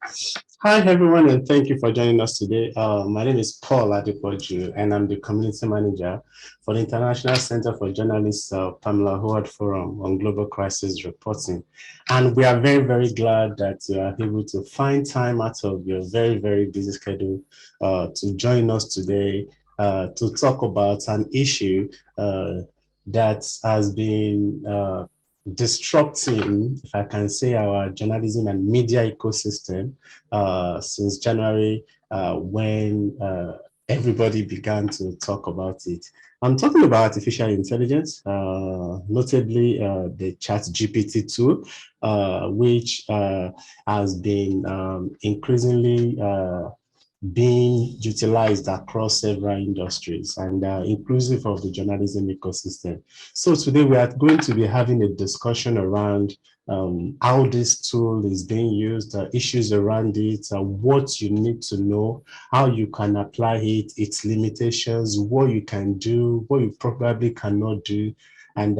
Hi, everyone, and thank you for joining us today. My name is Paul Adepoju, and I'm the community manager for the International Center for Journalists Pamela Howard Forum on Global Crisis Reporting. And we are very, very glad that you are able to find time out of your very, very busy schedule to join us today to talk about an issue that has been disrupting, if I can say, our journalism and media ecosystem since January when everybody began to talk about it. I'm talking about artificial intelligence, notably the ChatGPT tool, which has been increasingly being utilized across several industries and inclusive of the journalism ecosystem. So today we are going to be having a discussion around how this tool is being used, issues around it, what you need to know, how you can apply it, its limitations, what you can do, what you probably cannot do. And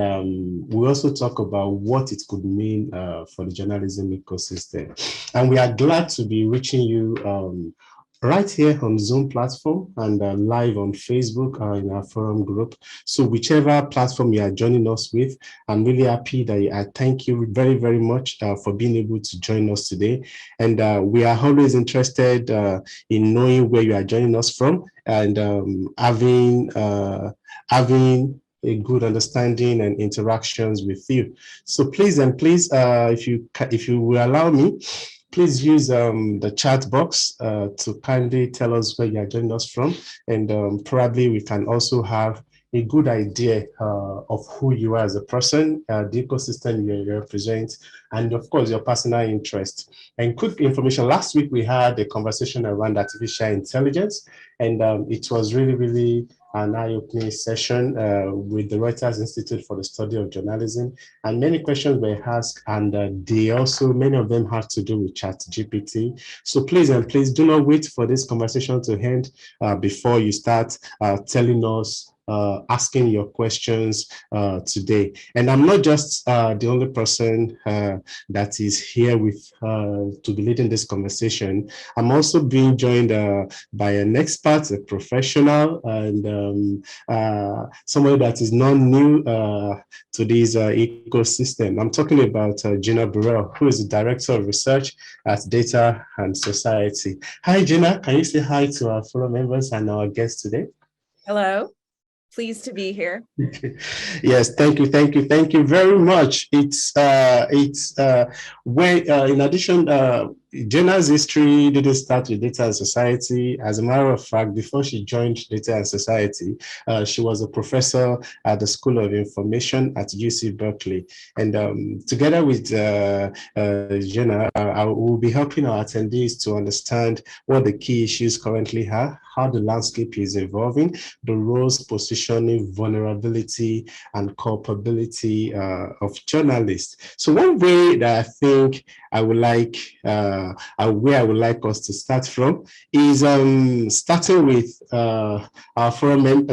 we also talk about what it could mean for the journalism ecosystem. And we are glad to be reaching you right here on Zoom platform and live on Facebook in our forum group. So whichever platform you are joining us with, I'm really happy that I thank you very, very much for being able to join us today. And we are always interested in knowing where you are joining us from and having a good understanding and interactions with you. So please, if you will allow me, please use the chat box to kindly tell us where you are joining us from. And probably we can also have a good idea of who you are as a person, the ecosystem you represent, and of course, your personal interest. And quick information, last week we had a conversation around artificial intelligence, and it was really, really an eye-opening session with the Reuters Institute for the Study of Journalism, and many questions were asked, and many of them have to do with ChatGPT. So please do not wait for this conversation to end before you start telling us asking your questions today. And I'm not just the only person that is here with to be leading this conversation. I'm also being joined by an expert, a professional, and somebody that is not new to this ecosystem. I'm talking about Gina Burrell, who is the Director of Research at Data and Society. Hi, Gina. Can you say hi to our fellow members and our guests today? Hello. Pleased to be here. Yes, thank you very much. It's in addition, Jenna's history didn't start with Data and Society. As a matter of fact, before she joined Data and Society, she was a professor at the School of Information at UC Berkeley. And together with Jenna, I will be helping our attendees to understand what the key issues currently are, how the landscape is evolving, the roles, positioning, vulnerability, and culpability of journalists. So one way that I think I would like where I would like us to start from is starting with our forum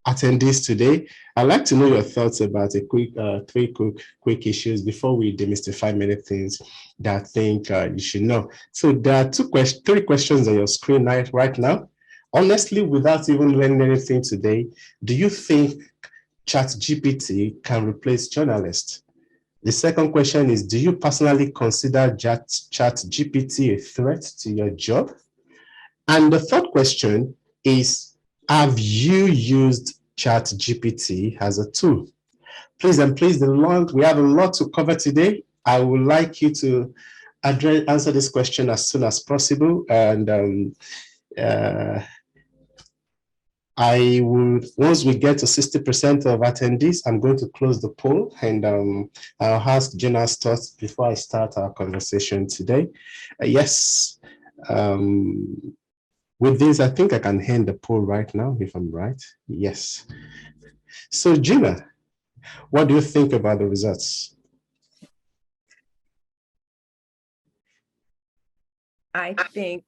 attendees today. I'd like to know your thoughts about three quick issues before we demystify many things that I think you should know. So there are three questions on your screen right now. Honestly, without even learning anything today, do you think ChatGPT can replace journalists? The second question is, do you personally consider ChatGPT a threat to your job? And the third question is, have you used ChatGPT as a tool? Please, we have a lot to cover today. I would like you to answer this question as soon as possible. And I will, once we get to 60% of attendees, I'm going to close the poll, and I'll ask Jenna's thoughts before I start our conversation today. Yes, with this, I think I can end the poll right now, if I'm right. Yes. So Jenna, what do you think about the results? I think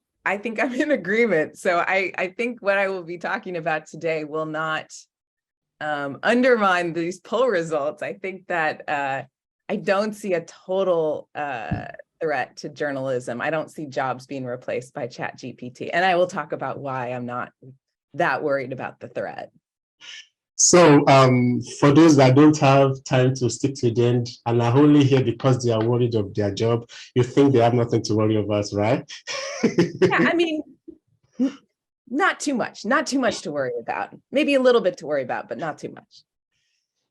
I'm in agreement. So I think what I will be talking about today will not undermine these poll results. I think that I don't see a total threat to journalism. I don't see jobs being replaced by ChatGPT. And I will talk about why I'm not that worried about the threat. So for those that don't have time to stick to the end and are only here because they are worried of their job, you think they have nothing to worry about, right? Yeah, I mean, not too much to worry about. Maybe a little bit to worry about, but not too much.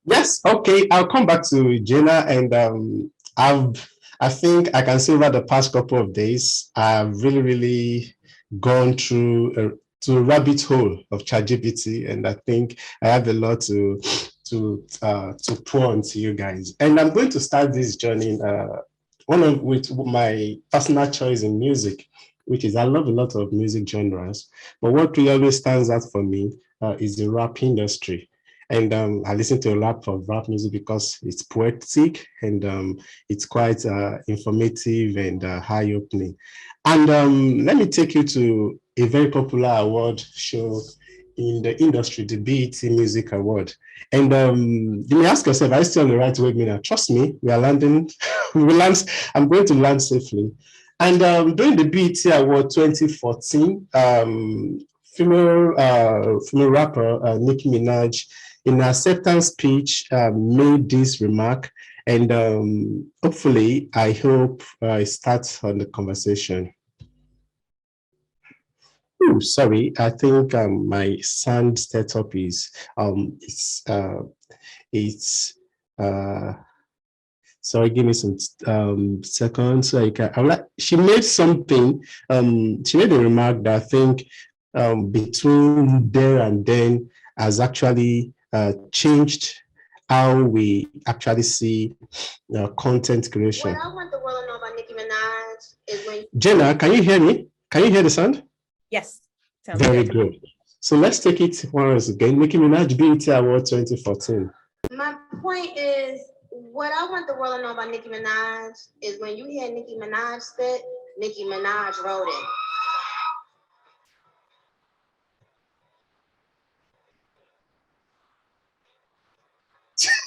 Yes, okay. I'll come back to Jenna, and I think I can say over the past couple of days, I've really gone through to a rabbit hole of ChatGPT, and I think I have a lot to pour onto you guys. And I'm going to start this journey with my personal choice in music, which is I love a lot of music genres, but what really always stands out for me is the rap industry. And I listen to a lot of rap music because it's poetic and it's quite informative and eye-opening. And let me take you to a very popular award show in the industry, the BET Music Award. And you may ask yourself, are you still on the right webinar? Trust me, we are landing, we will land, I'm going to land safely. And during the BET Award 2014, female rapper Nicki Minaj, in her acceptance speech, made this remark, and hopefully, I hope it starts on the conversation. Ooh, sorry, I think my sound setup is it's sorry, give me some seconds. So she made something. She made a remark that I think between there and then has actually changed how we actually see content creation. What I want the world to know about Nicki Minaj is when Jenna, can you hear me? Can you hear the sound? Yes. Sounds Very good. So let's take it once again. Nicki Minaj BET Award 2014. My point is, what I want the world to know about Nicki Minaj is when you hear Nicki Minaj spit, Nicki Minaj wrote it.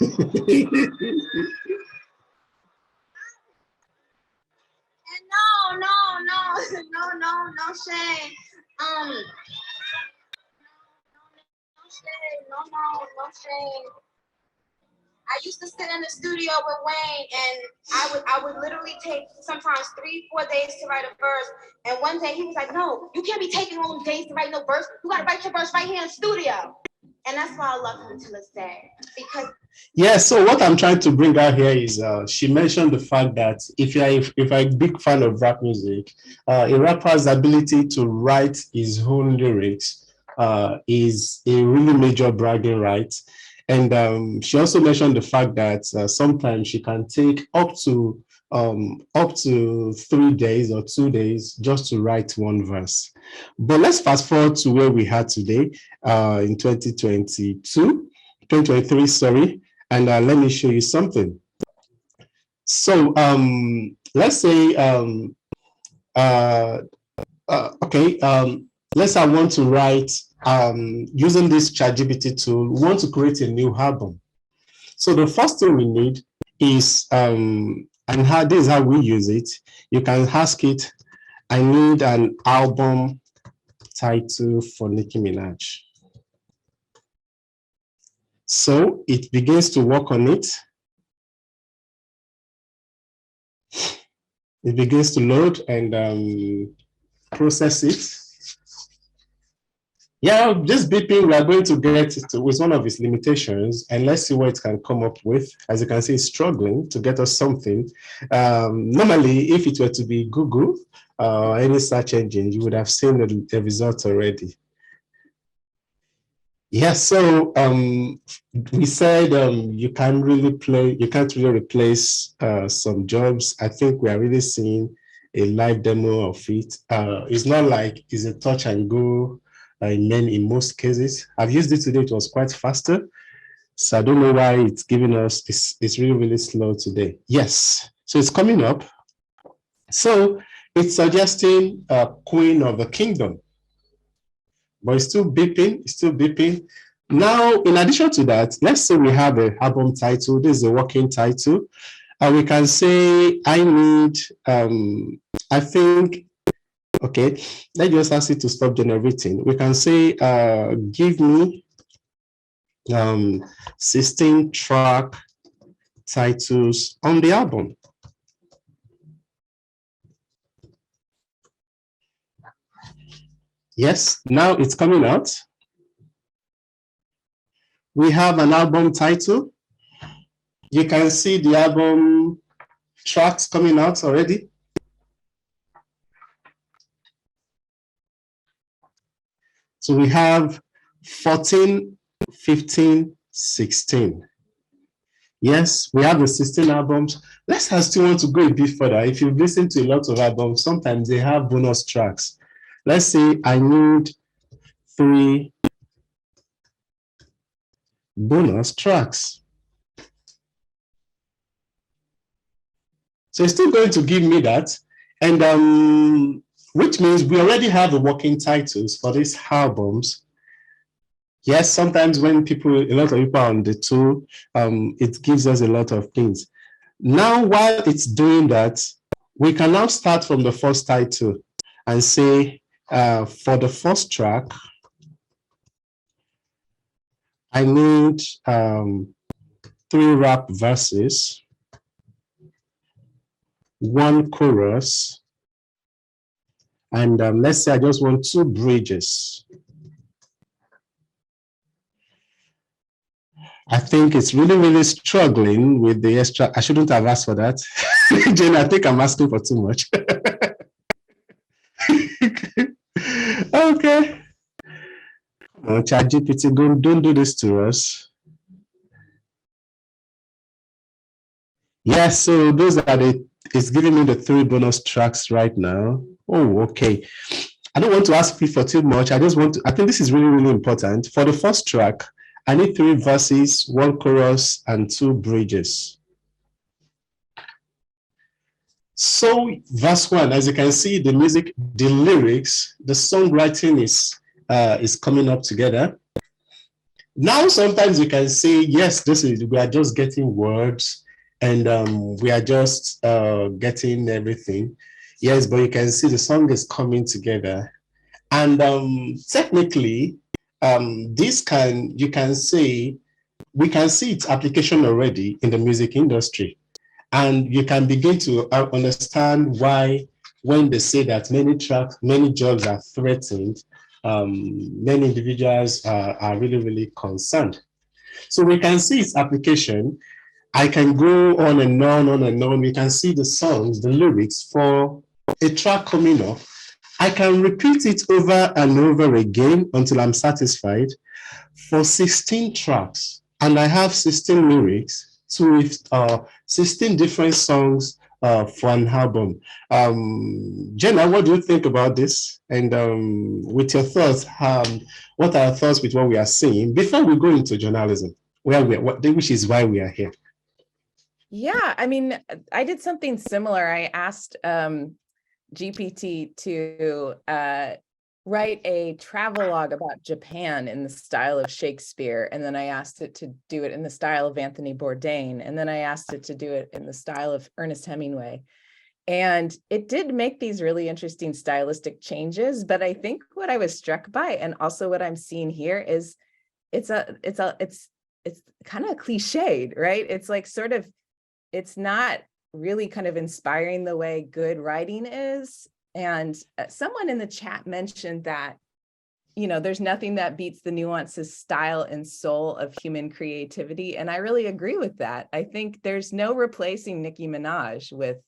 And no shame. No shame, no shame. I used to sit in the studio with Wayne, and I would literally take sometimes 3-4 days to write a verse. And one day he was like, "No, you can't be taking all those days to write no verse. You gotta write your verse right here in the studio." And that's why I love him to this day. Because yeah, so what I'm trying to bring out here is she mentioned the fact that if you're a big fan of rap music, a rapper's ability to write his own lyrics is a really major bragging right. And she also mentioned the fact that sometimes she can take up to 3 days or 2 days just to write one verse. But let's fast forward to where we are today in 2023, sorry. And let me show you something. So let's say, okay, let's say I want to write, using this ChatGPT tool, we want to create a new album. So the first thing we need is, and this is how we use it. You can ask it, I need an album title for Nicki Minaj. So it begins to work on it. It begins to load and process it. Yeah, this beeping, we are going to get to with one of its limitations, and let's see what it can come up with. As you can see, it's struggling to get us something. Normally, if it were to be Google or any search engine, you would have seen the results already. Yes, so we said you can't really replace some jobs. I think we are really seeing a live demo of it. It's not like it's a touch and go in most cases. I've used it today, it was quite faster. So I don't know why it's giving us, it's really slow today. Yes, so it's coming up. So it's suggesting Queen of the Kingdom. But it's still beeping. Now, in addition to that, let's say we have an album title. This is a working title. We can say, I need, I think, okay, let's just ask it to stop generating. We can say, give me 16 track titles on the album. Yes, now it's coming out. We have an album title. You can see the album tracks coming out already. So we have 14, 15, 16. Yes, we have the 16 albums. Let's still want to go a bit further. If you've listened to a lot of albums, sometimes they have bonus tracks. Let's say I need 3 bonus tracks. So it's still going to give me that. And which means we already have the working titles for these albums. Yes, sometimes when a lot of people are on the tool, it gives us a lot of things. Now, while it's doing that, we can now start from the first title and say, for the first track, I need 3 rap verses, 1 chorus, and let's say I just want 2 bridges. I think it's really, really struggling with the extra. I shouldn't have asked for that. Jane, I think I'm asking for too much. Okay. ChatGPT, don't do this to us. Yes, so those are it's giving me the 3 bonus tracks right now. Oh, okay. I don't want to ask you for too much. I think this is really, really important. For the first track, I need 3 verses, 1 chorus, and 2 bridges. So verse 1, as you can see, the music, the lyrics, the songwriting is coming up together. Now, sometimes you can say, yes, we are just getting words and we are just getting everything. Yes, but you can see the song is coming together. And technically, we can see its application already in the music industry. And you can begin to understand why, when they say that many jobs are threatened, many individuals are really, really concerned. So we can see its application. I can go on and on. We can see the songs, the lyrics for a track coming up. I can repeat it over and over again until I'm satisfied for 16 tracks. And I have 16 lyrics to 16 different songs for an album. Jenna, what do you think about this? And with your thoughts, what are your thoughts with what we are seeing before we go into journalism, which is why we are here? Yeah, I mean, I did something similar. I asked GPT to write a travelogue about Japan in the style of Shakespeare. And then I asked it to do it in the style of Anthony Bourdain. And then I asked it to do it in the style of Ernest Hemingway. And it did make these really interesting stylistic changes. But I think what I was struck by, and also what I'm seeing here, is it's kind of cliched, right? It's like it's not really kind of inspiring the way good writing is. And someone in the chat mentioned that, there's nothing that beats the nuances, style, and soul of human creativity. And I really agree with that. I think there's no replacing Nicki Minaj with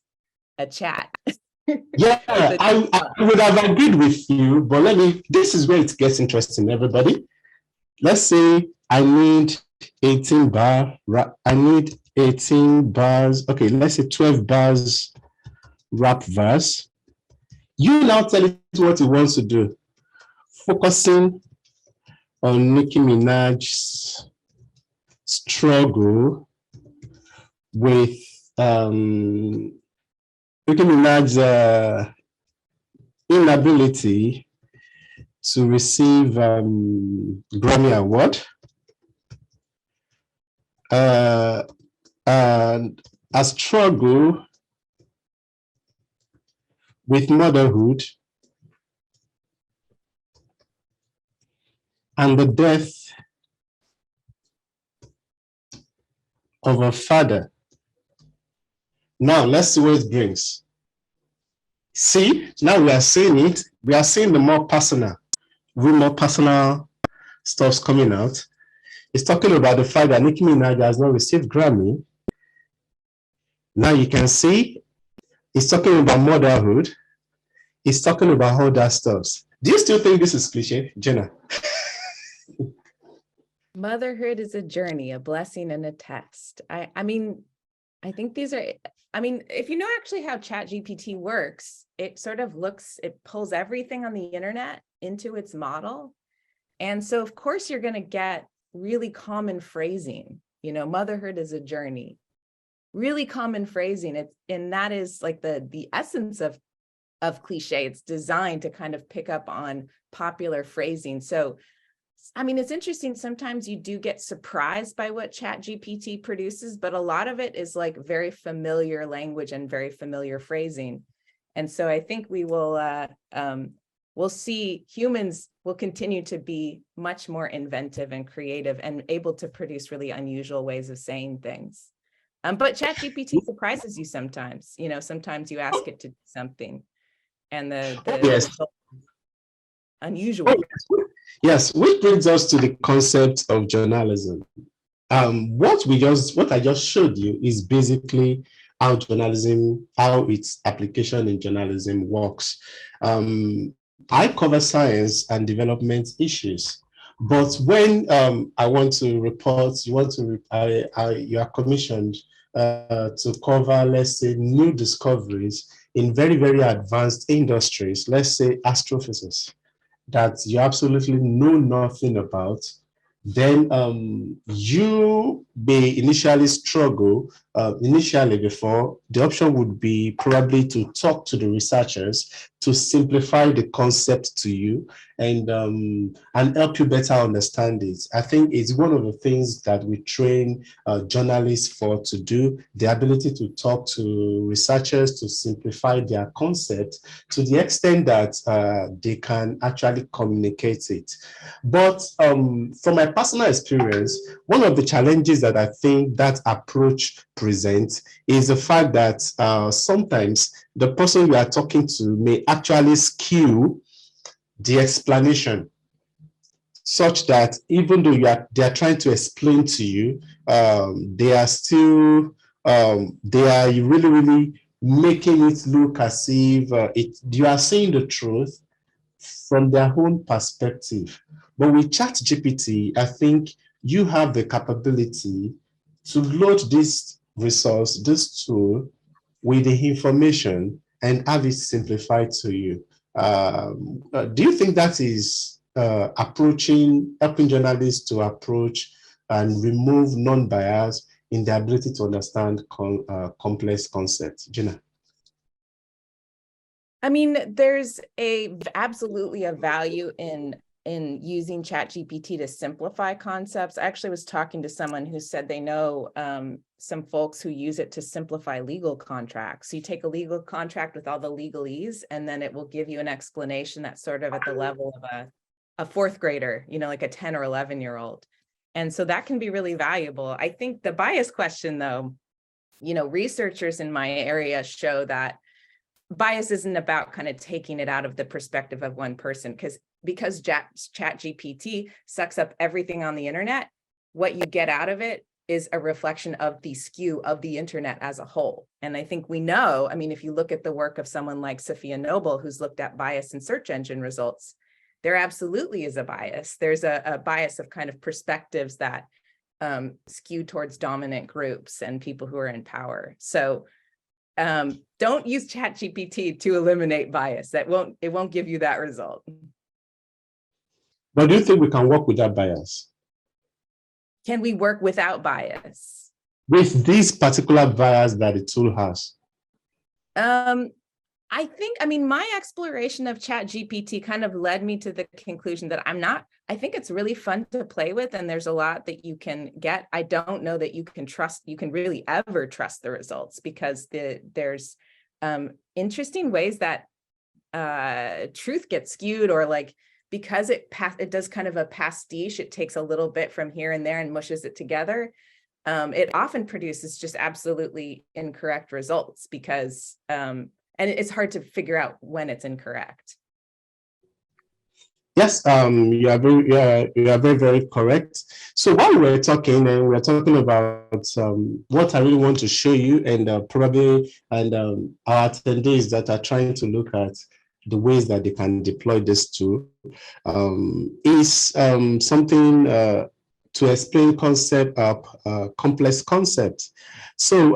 a chat. Yeah, I would have agreed with you, but this is where it gets interesting, everybody. Let's say I need 18 bars. Okay, let's say 12 bars rap verse. You now tell it what it wants to do. Focusing on Nicki Minaj's struggle with Nicki Minaj's inability to receive Grammy Award. And a struggle with motherhood and the death of a father. Now, let's see what it brings. See, now we are seeing it. We are seeing the more personal, more personal stuff's coming out. It's talking about the fact that Nicki Minaj has not received Grammy. Now you can see it's talking about motherhood. It's talking about all that stuff. Do you still think this is cliche, Jenna? Motherhood is a journey, a blessing and a test. I mean, I think these are, I mean, if you know actually how ChatGPT works, it sort of looks, it pulls everything on the internet into its model. And so of course you're going to get really common phrasing, you know, motherhood is a journey, really common phrasing. And that is like the essence of cliche. It's designed to kind of pick up on popular phrasing. So I mean, it's interesting. Sometimes you do get surprised by what ChatGPT produces, but a lot of it is like very familiar language and very familiar phrasing. And so I think we will, we'll see humans will continue to be much more inventive and creative and able to produce really unusual ways of saying things. But ChatGPT surprises you sometimes. You know, sometimes you ask it to do something, and the Yes. result is unusual. Yes, which brings us to the concept of journalism. What I just showed you is basically how journalism, how its application in journalism works. I cover science and development issues, but when I want to report, you are commissioned to cover, let's say, new discoveries in very, very advanced industries, let's say astrophysics, that you absolutely know nothing about, then you may initially struggle. Initially, before, the option would be probably to talk to the researchers to simplify the concept to you and help you better understand it. I think it's one of the things that we train journalists for to do, the ability to talk to researchers to simplify their concept to the extent that they can actually communicate it. But from my personal experience, one of the challenges that I think that approach presents is the fact that sometimes the person you are talking to may actually skew the explanation such that even though they are trying to explain to you, they are still, they are really, really making it look as if you are saying the truth from their own perspective. But with ChatGPT, I think you have the capability to load this resource, this tool, with the information and have it simplified to you. Do you think that is helping journalists to approach and remove non-bias in the ability to understand complex concepts? Gina? I mean, there's absolutely a value in using ChatGPT to simplify concepts. I actually was talking to someone who said they know some folks who use it to simplify legal contracts. So you take a legal contract with all the legalese, and then it will give you an explanation that's sort of at the level of a fourth grader, you know, like a 10 or 11-year-old. And so that can be really valuable. I think the bias question, though, you know, researchers in my area show that bias isn't about kind of taking it out of the perspective of one person, because ChatGPT sucks up everything on the internet. What you get out of it is a reflection of the skew of the internet as a whole. And I think we know, I mean, if you look at the work of someone like Sophia Noble, who's looked at bias in search engine results, there absolutely is a bias. There's a bias of kind of perspectives that skew towards dominant groups and people who are in power. So don't use ChatGPT to eliminate bias. It won't give you that result. But do you think we can work with that bias? Can we work without bias? With this particular bias that the tool has? I think, I mean, my exploration of ChatGPT kind of led me to the conclusion that I think it's really fun to play with, and there's a lot that you can get. I don't know that you can really ever trust the results, because there's interesting ways that truth gets skewed, or like, because it does kind of a pastiche, it takes a little bit from here and there and mushes it together. It often produces just absolutely incorrect results, because and it's hard to figure out when it's incorrect. Yes, you are very, very correct. So while we're talking, and we're talking about what I really want to show you, and probably our attendees that are trying to look at the ways that they can deploy this tool, is something to explain concept of complex concept. So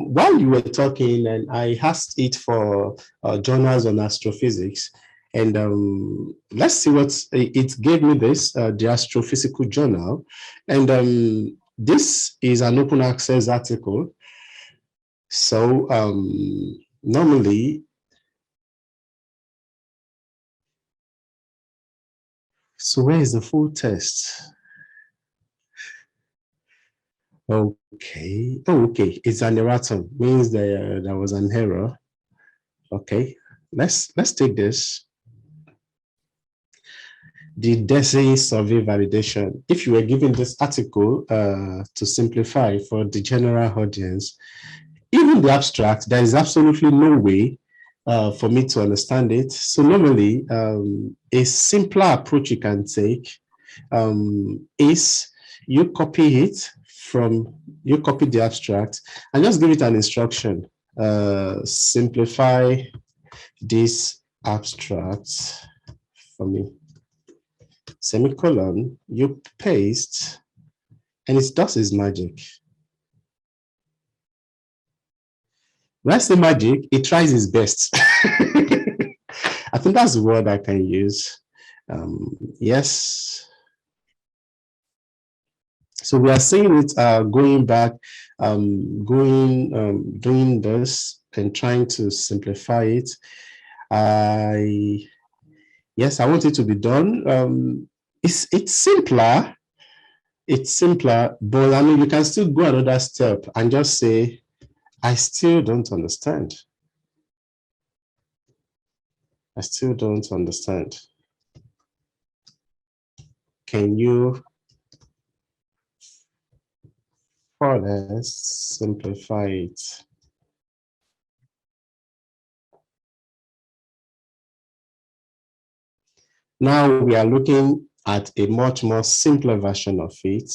while you were talking, and I asked it for journals on astrophysics, and let's see what it gave me. This the Astrophysical Journal, and this is an open access article. So normally, so where is the full text? Okay. Oh, okay. It's an erratum. Means there was an error. Okay. Let's take this. The DESE survey validation. If you were given this article to simplify for the general audience, even the abstract, there is absolutely no way for me to understand it. So normally, a simpler approach you can take is you copy the abstract and just give it an instruction. Simplify this abstract for me. Semicolon, you paste, and it does its magic. When I say magic, it tries its best. I think that's the word I can use. Yes. So we are seeing it going back, doing this and trying to simplify it. Yes, I want it to be done. It's simpler. It's simpler, but I mean, you can still go another step and just say, I still don't understand. I still don't understand. Can you further simplify it? Now we are looking at a much more simpler version of it.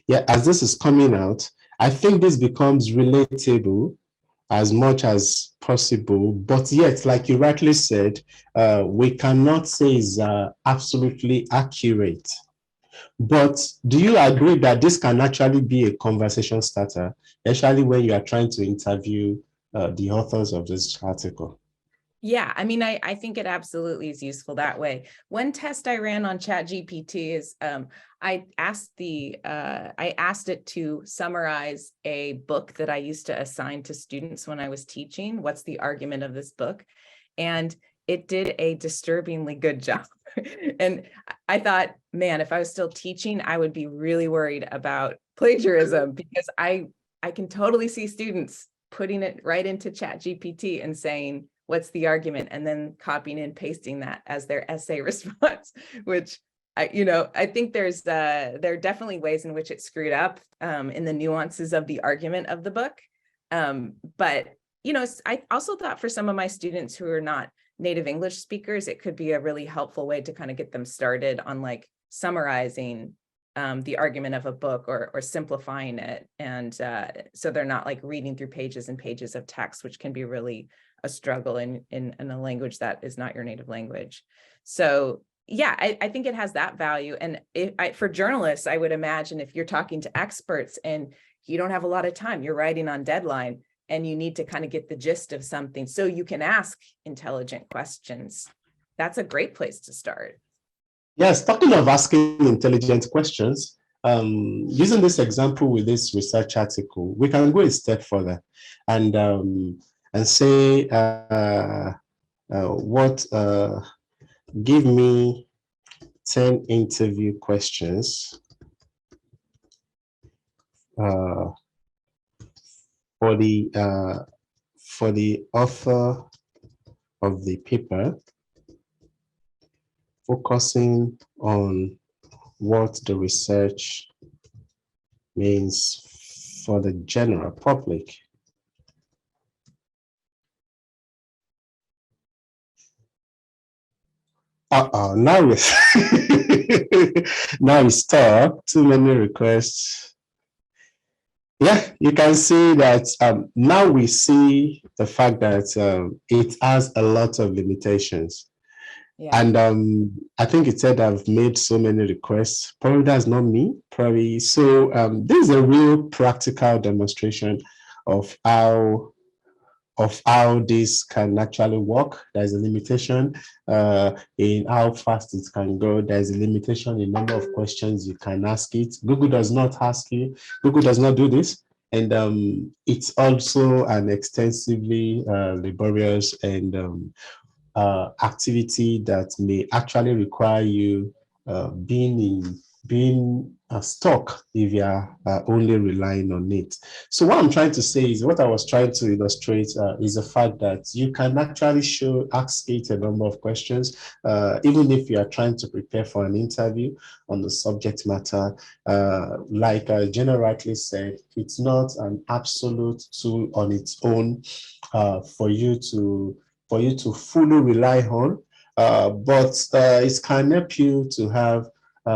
Yeah, as this is coming out, I think this becomes relatable as much as possible, but yet, like you rightly said, we cannot say is absolutely accurate. But do you agree that this can actually be a conversation starter, especially when you are trying to interview the authors of this article? Yeah, I mean, I think it absolutely is useful that way. One test I ran on ChatGPT is I asked it to summarize a book that I used to assign to students when I was teaching. What's the argument of this book? And it did a disturbingly good job. And I thought, man, if I was still teaching, I would be really worried about plagiarism, because I can totally see students putting it right into ChatGPT and saying, what's the argument? And then copying and pasting that as their essay response, which I think there are definitely ways in which it's screwed up in the nuances of the argument of the book. But I also thought for some of my students who are not native English speakers, it could be a really helpful way to kind of get them started on like summarizing the argument of a book, or simplifying it. And so they're not like reading through pages and pages of text, which can be really a struggle in a language that is not your native language. So yeah, I think it has that value. And for journalists, I would imagine if you're talking to experts and you don't have a lot of time, you're writing on deadline, and you need to kind of get the gist of something so you can ask intelligent questions, that's a great place to start. Yes, talking of asking intelligent questions, using this example with this research article, we can go a step further. And and say, give me 10 interview questions for the author of the paper, focusing on what the research means for the general public. Now now it's stuck. Too many requests. Yeah, you can see that now we see the fact that it has a lot of limitations. Yeah. And I think it said I've made so many requests. Probably that's not me, probably. So this is a real practical demonstration of how this can actually work. There's a limitation in how fast it can go. There's a limitation in number of questions you can ask it. Google does not ask you. Google does not do this. And it's also an extensively laborious and activity that may actually require you being stuck if you are only relying on it. So what I'm trying to say is, what I was trying to illustrate is the fact that you can actually ask it a number of questions, even if you are trying to prepare for an interview on the subject matter. Like Jenna rightly said, it's not an absolute tool on its own for you to fully rely on, but it can help you to have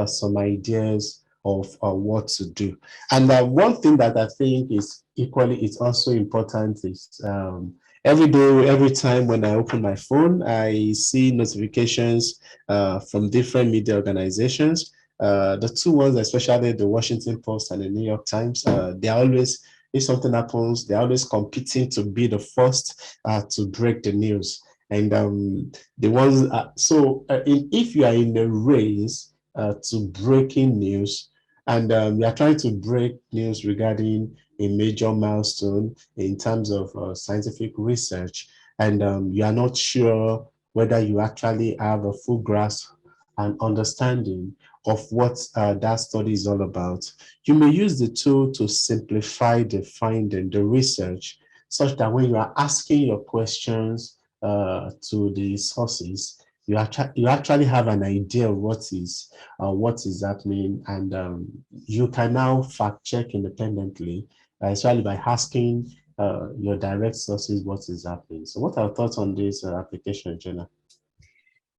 some ideas of what to do. And one thing that I think is it's also important is every day, every time when I open my phone, I see notifications from different media organizations. The two ones, especially the Washington Post and the New York Times, they're always, if something happens, they're always competing to be the first to break the news. And the ones, if you are in a race to breaking news, and you are trying to break news regarding a major milestone in terms of scientific research, and you are not sure whether you actually have a full grasp and understanding of what that study is all about, you may use the tool to simplify the finding, the research, such that when you are asking your questions to the sources, you actually have an idea of what is happening, and you can now fact check independently, especially by asking your direct sources what is happening. So what are your thoughts on this application, Jenna?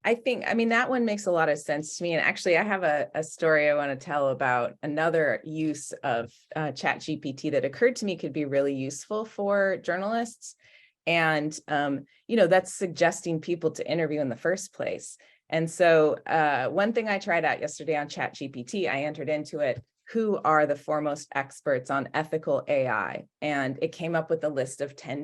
I mean, that one makes a lot of sense to me. And actually, I have a story I want to tell about another use of ChatGPT that occurred to me could be really useful for journalists. And, that's suggesting people to interview in the first place. And so one thing I tried out yesterday on ChatGPT, I entered into it, who are the foremost experts on ethical AI? And it came up with a list of 10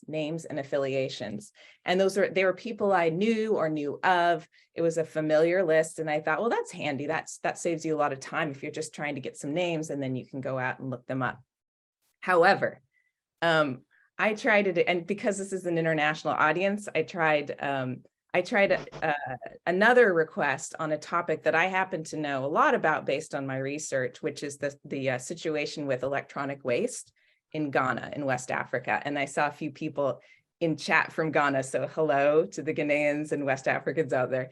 names and affiliations. And they were people I knew or knew of. It was a familiar list. And I thought, well, that's handy. That saves you a lot of time if you're just trying to get some names and then you can go out and look them up. However, I tried it, and because this is an international audience, I tried another request on a topic that I happen to know a lot about based on my research, which is the situation with electronic waste in Ghana, in West Africa. And I saw a few people in chat from Ghana, so hello to the Ghanaians and West Africans out there.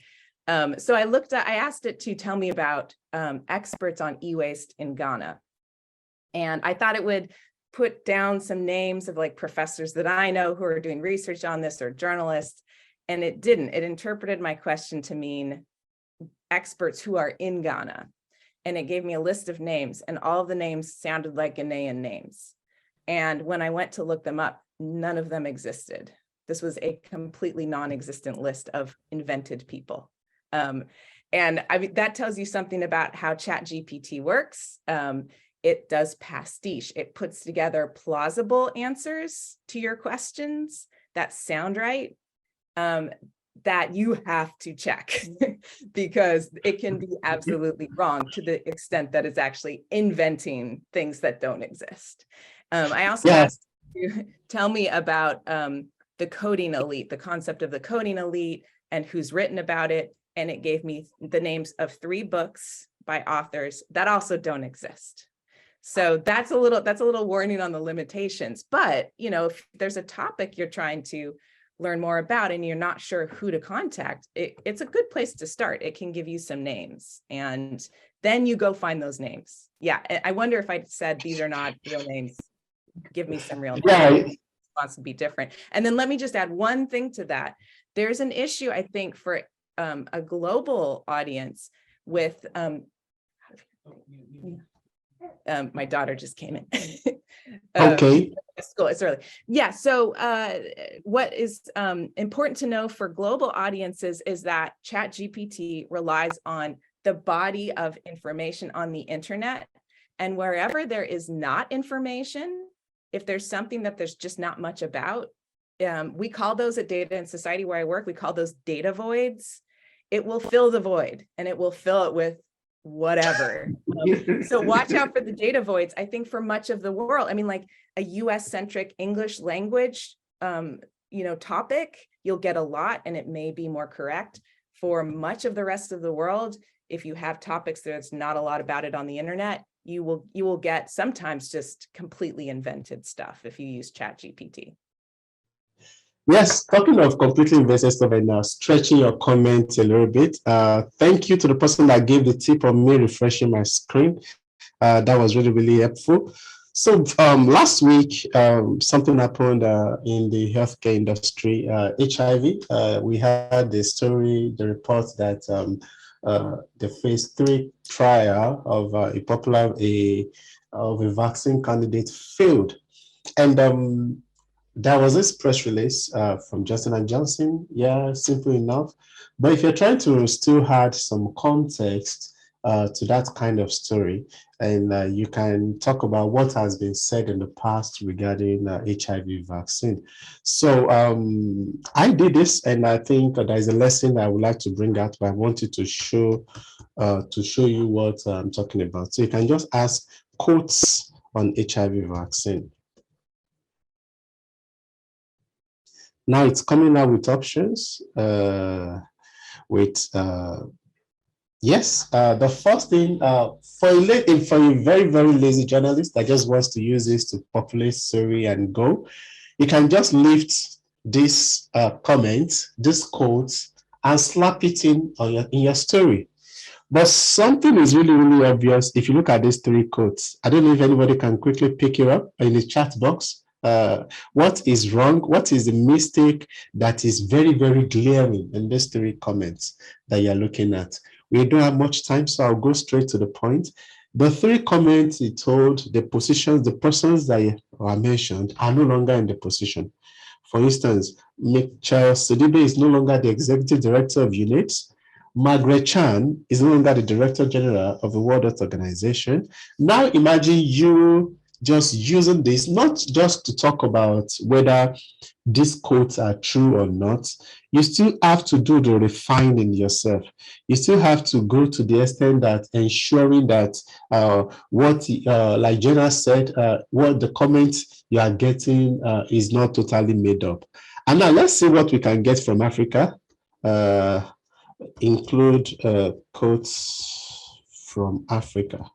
So I asked it to tell me about experts on e-waste in Ghana. And I thought it would put down some names of like professors that I know who are doing research on this, or journalists. And it didn't. It interpreted my question to mean experts who are in Ghana. And it gave me a list of names, and all of the names sounded like Ghanaian names. And when I went to look them up, none of them existed. This was a completely non-existent list of invented people. And I mean, that tells you something about how ChatGPT works. It does pastiche. It puts together plausible answers to your questions that sound right, that you have to check because it can be absolutely wrong to the extent that it's actually inventing things that don't exist. I also asked tell me about the coding elite, the concept of the coding elite and who's written about it. And it gave me the names of 3 books by authors that also don't exist. So that's a little warning on the limitations. But, you know, if there's a topic you're trying to learn more about and you're not sure who to contact, it's a good place to start. It can give you some names and then you go find those names. Yeah, I wonder if I said these are not real names, give me some real names. Yeah. Response would be different. And then let me just add one thing to that. There's an issue, I think, for a global audience with my daughter just came in. Okay. School, it's early. Yeah. So what is important to know for global audiences is that ChatGPT relies on the body of information on the internet. And wherever there is not information, if there's something that there's just not much about, we call those at Data and Society where I work, we call those data voids. It will fill the void and it will fill it with whatever. So watch out for the data voids. I think for much of the world, I mean, like a US centric English language, topic, you'll get a lot and it may be more correct. For much of the rest of the world, if you have topics there's not a lot about it on the internet, you will get sometimes just completely invented stuff if you use ChatGPT. Yes, talking of completely invested stuff and now stretching your comment a little bit. Thank you to the person that gave the tip on me refreshing my screen. That was really, really helpful. So last week, something happened in the healthcare industry, HIV. We had the story, the report that the phase 3 trial of a vaccine candidate failed. And there was this press release from Johnson & Johnson. Yeah, simple enough. But if you're trying to still add some context to that kind of story, and you can talk about what has been said in the past regarding HIV vaccine. So I did this, and I think there's a lesson I would like to bring out, but I wanted to show you what I'm talking about. So you can just ask quotes on HIV vaccine. Now it's coming out with options. Yes, the first thing for a very, very lazy journalist that just wants to use this to populate story and go, you can just lift this comment, this quote, and slap it in your story. But something is really, really obvious if you look at these 3 quotes. I don't know if anybody can quickly pick it up in the chat box. What is wrong? What is the mistake that is very, very glaring in these 3 comments that you're looking at? We don't have much time, so I'll go straight to the point. The 3 comments he told the persons that are mentioned are no longer in the position. For instance, Michelle Sidibe is no longer the executive director of UNAIDS. Margaret Chan is no longer the Director General of the World Health Organization. Now imagine you just using this, not just to talk about whether these quotes are true or not. You still have to do the refining yourself. You still have to go to the extent that ensuring that like Jenna said, what the comments you are getting is not totally made up. And now let's see what we can get from Africa. Include quotes from Africa.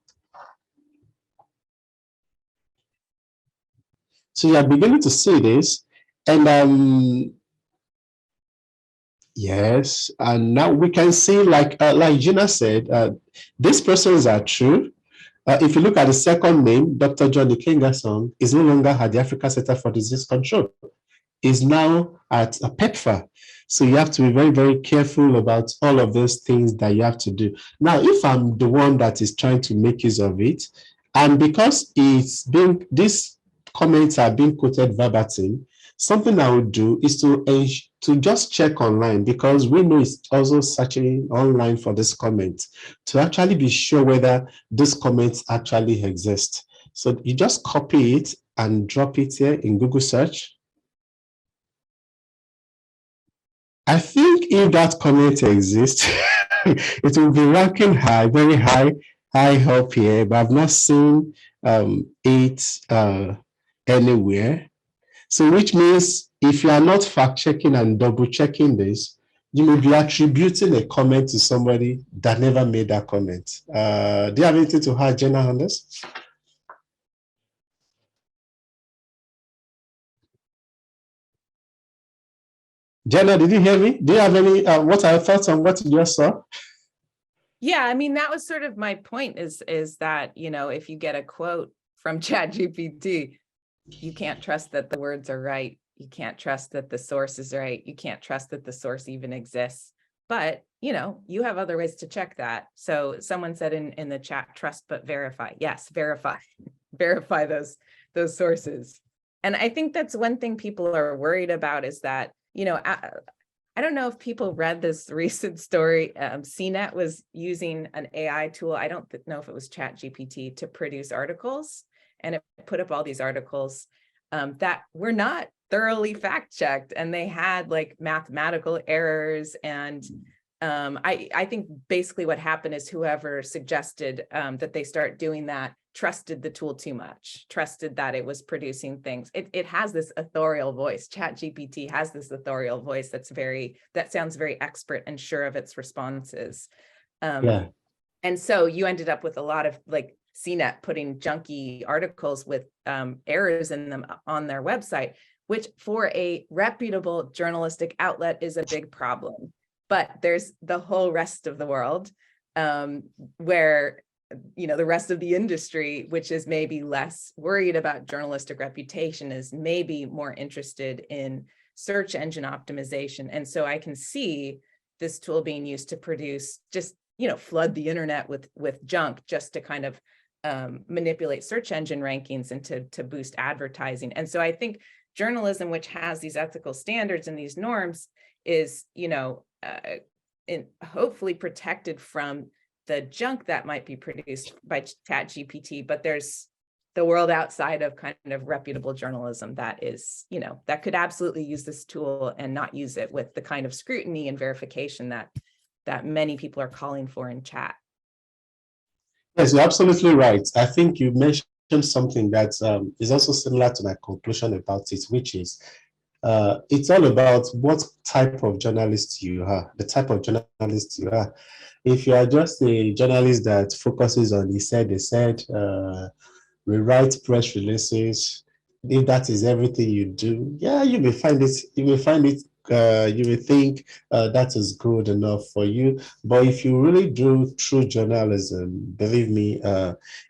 So you are beginning to see this, and yes, and now we can see, like Gina said, these persons are true. If you look at the second name, Dr. John Ikengasong is no longer at the Africa Center for Disease Control. Is now at a PEPFAR. So you have to be very, very careful about all of those things that you have to do. Now, if I'm the one that is trying to make use of it, and because these comments are being quoted verbatim, something I would do is to just check online, because we know it's also searching online for this comment, to actually be sure whether these comments actually exist. So you just copy it and drop it here in Google search. I think if that comment exists, it will be ranking high, very high up here, but I've not seen it anywhere. So which means if you are not fact checking and double checking this, you may be attributing a comment to somebody that never made that comment. Do you have anything to add, Jenna, on this? Jenna, did you hear me? Do you have any, what are your thoughts on what you just saw? Yeah, I mean, that was sort of my point is that, you know, if you get a quote from ChatGPT, you can't trust that the words are right. You can't trust that the source is right. You can't trust that the source even exists. But, you know, you have other ways to check that. So someone said in the chat, trust but verify. Yes, verify, verify those sources. And I think that's one thing people are worried about is that, you know, I don't know if people read this recent story. CNET was using an AI tool. I don't know if it was ChatGPT to produce articles, and it put up all these articles that were not thoroughly fact checked, and they had like mathematical errors. And I think basically what happened is whoever suggested that they start doing that trusted the tool too much, trusted that it was producing things. It has this authorial voice. ChatGPT has this authorial voice that sounds very expert and sure of its responses. Yeah. And so you ended up with a lot of like CNET putting junky articles with errors in them on their website, which for a reputable journalistic outlet is a big problem. But there's the whole rest of the world where, you know, the rest of the industry, which is maybe less worried about journalistic reputation, is maybe more interested in search engine optimization. And so I can see this tool being used to produce just, you know, flood the internet with junk just to kind of manipulate search engine rankings and to boost advertising. And so I think journalism, which has these ethical standards and these norms, is, you know, hopefully protected from the junk that might be produced by ChatGPT, but there's the world outside of kind of reputable journalism that is, you know, that could absolutely use this tool and not use it with the kind of scrutiny and verification that many people are calling for in chat. Yes, you're absolutely right. I think you mentioned something that is also similar to my conclusion about it, which is it's all about what type of journalist you are, the type of journalist you are. If you are just a journalist that focuses on he said, they said, rewrite press releases, if that is everything you do, yeah, you may find it, you may think that is good enough for you. But if you really do true journalism, believe me,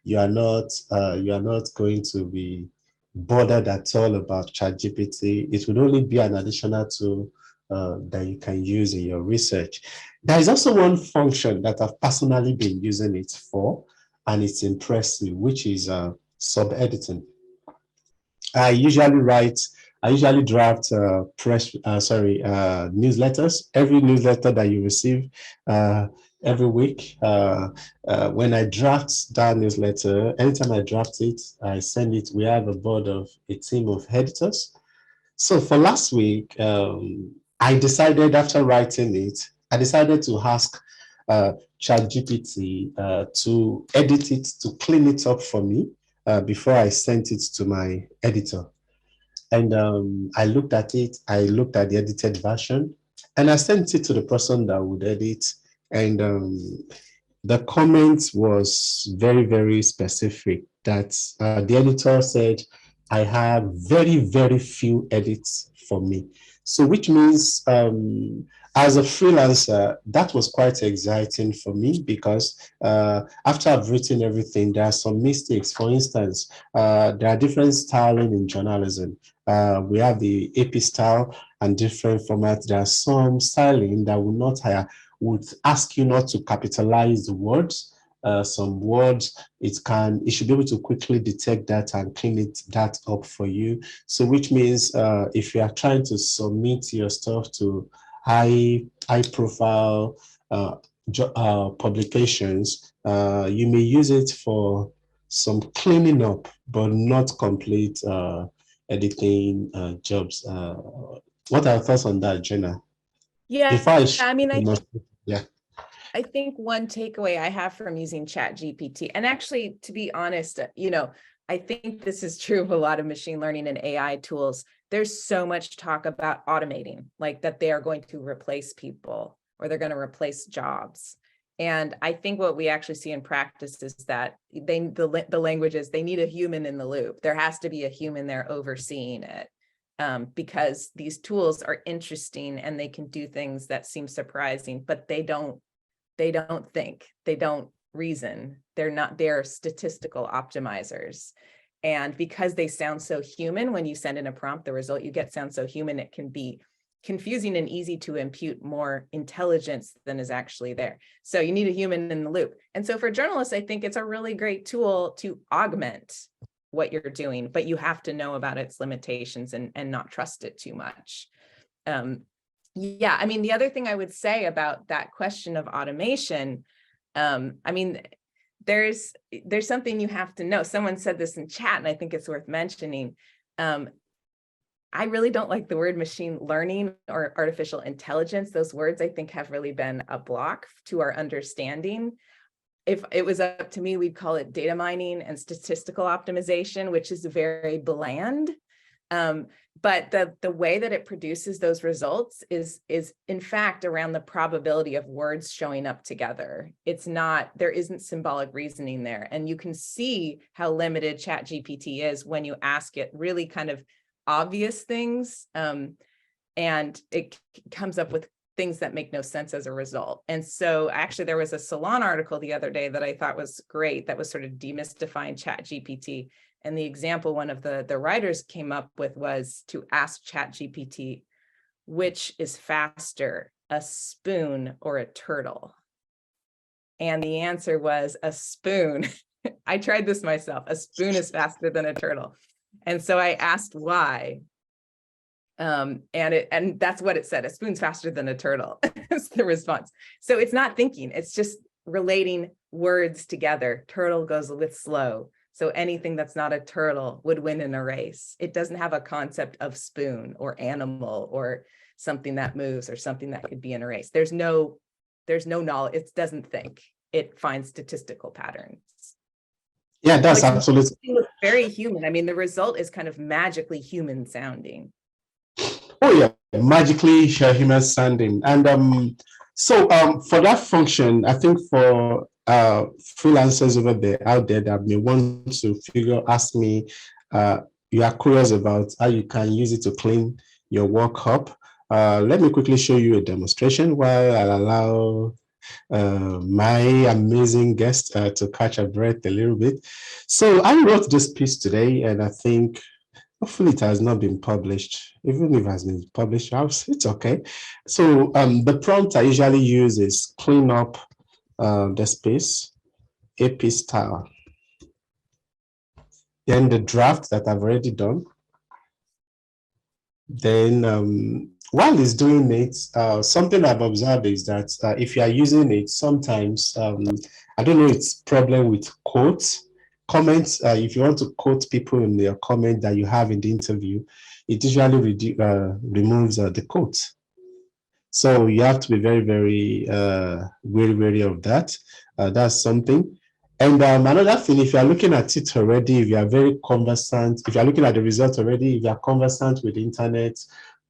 you are not going to be bothered at all about ChatGPT. It would only be an additional tool that you can use in your research. There is also one function that I've personally been using it for, and it's impressive, which is sub-editing. I usually write, I usually draft newsletters. Every newsletter that you receive every week, when I draft that newsletter, anytime I draft it, I send it. We have a team of editors. So for last week, I decided after writing it, I decided to ask ChatGPT to edit it, to clean it up for me before I sent it to my editor. And I looked at it, I looked at the edited version, and I sent it to the person that would edit. And the comment was very, very specific that the editor said, I have very, very few edits for me. So which means as a freelancer, that was quite exciting for me because after I've written everything, there are some mistakes. For instance, there are different styling in journalism. We have the AP style and different formats. There are some styling that will not would ask you not to capitalize the words. Some words, it should be able to quickly detect that and clean that up for you. So which means if you are trying to submit your stuff to high profile publications, you may use it for some cleaning up, but not complete editing jobs. What are your thoughts on that, Jenna? Yeah, Before I I mean, yeah. I think one takeaway I have from using ChatGPT, and actually, to be honest, you know, I think this is true of a lot of machine learning and AI tools. There's so much talk about automating, like that they are going to replace people or they're going to replace jobs. And I think what we actually see in practice is that the language is they need a human in the loop. There has to be a human there overseeing it, because these tools are interesting and they can do things that seem surprising, but they don't think, they don't reason. They're statistical optimizers. And because they sound so human, when you send in a prompt, the result you get sounds so human, it can be confusing and easy to impute more intelligence than is actually there. So you need a human in the loop. And so for journalists, I think it's a really great tool to augment what you're doing, but you have to know about its limitations and not trust it too much. Yeah, I mean, the other thing I would say about that question of automation, I mean, there's something you have to know. Someone said this in chat, and I think it's worth mentioning. I really don't like the word machine learning or artificial intelligence. Those words, I think, have really been a block to our understanding. If it was up to me, we'd call it data mining and statistical optimization, which is very bland. But the way that it produces those results is in fact around the probability of words showing up together. It's not, there isn't symbolic reasoning there. And you can see how limited ChatGPT is when you ask it really kind of obvious things. And it comes up with things that make no sense as a result. And so actually there was a Salon article the other day that I thought was great that was sort of demystifying ChatGPT. And the example one of the writers came up with was to ask ChatGPT, which is faster, a spoon or a turtle? And the answer was a spoon. I tried this myself. A spoon is faster than a turtle. And so I asked why. And that's what it said. A spoon's faster than a turtle. Is the response. So it's not thinking, it's just relating words together. Turtle goes a bit slow. So anything that's not a turtle would win in a race. It doesn't have a concept of spoon or animal or something that moves or something that could be in a race. There's no knowledge. It doesn't think. It finds statistical patterns. Yeah, that's absolutely. It looks very human. I mean, the result is kind of magically human sounding. Oh yeah, magically human sounding. And for that function, I think for freelancers out there that may want to ask me, you are curious about how you can use it to clean your work up. Let me quickly show you a demonstration while I'll allow my amazing guest to catch a breath a little bit. So I wrote this piece today, and I think hopefully it has not been published. Even if it has been published, it's okay. So the prompt I usually use is clean up the space, AP style. Then the draft that I've already done. Then while it's doing it, something I've observed is that if you are using it, sometimes, I don't know, it's problem with quotes, comments. If you want to quote people in your comment that you have in the interview, it usually removes the quotes. So you have to be very, very wary of that. That's something. And another thing, if you are looking at it already, if you are very conversant, if you are looking at the result already, if you are conversant with the internet,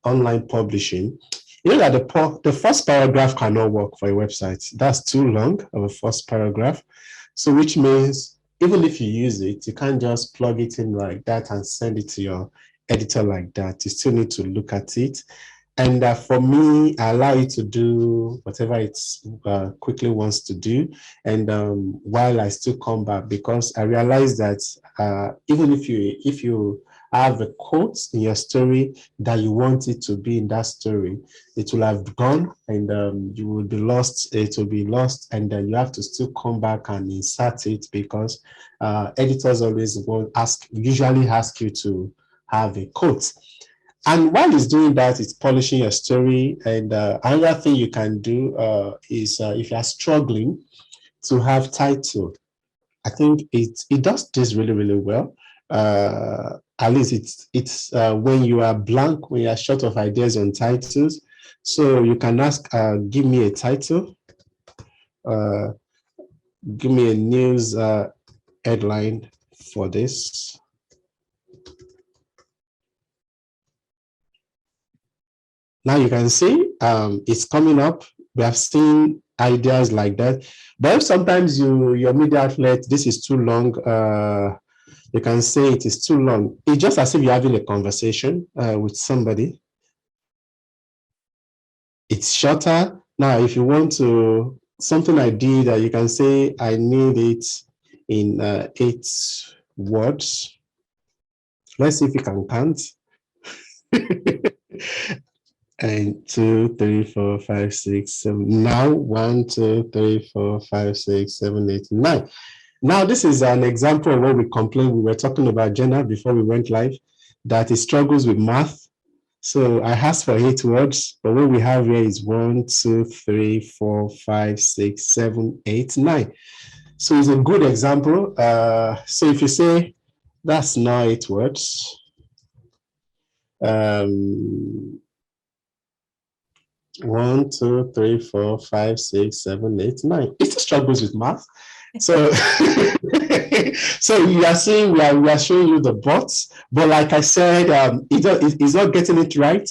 online publishing, you know that the first paragraph cannot work for a website. That's too long of a first paragraph. So which means even if you use it, you can't just plug it in like that and send it to your editor like that. You still need to look at it. And for me, I allow it to do whatever it quickly wants to do. And while I still come back, because I realize that even if you have a quote in your story that you want it to be in that story, it will have gone and you will be lost. It will be lost, and then you have to still come back and insert it because editors always usually ask you to have a quote. And while it's doing that, it's polishing your story. And another thing you can do is if you're struggling to have title, I think it does this really, really well. At least it's when you are blank, when you are short of ideas on titles. So you can ask, give me a title, give me a news headline for this. Now you can see it's coming up. We have seen ideas like that. But if sometimes your media outlet, this is too long, you can say it is too long. It's just as if you're having a conversation with somebody. It's shorter. Now, if you want to, something I did, you can say I need it in 8 words. Let's see if you can count. And 2, 3, 4, 5, 6, 7. Now 1, 2, 3, 4, 5, 6, 7, 8, 9. Now this is an example of what we complained. We were talking about Jenna before we went live, that he struggles with math. So I asked for 8 words, but what we have here is 1, 2, 3, 4, 5, 6, 7, 8, 9. So it's a good example. So if you say that's not 8 words, 1, 2, 3, 4, 5, 6, 7, 8, 9. It still struggles with math. So, so you are seeing we are showing you the bots, but like I said, it's not getting it right.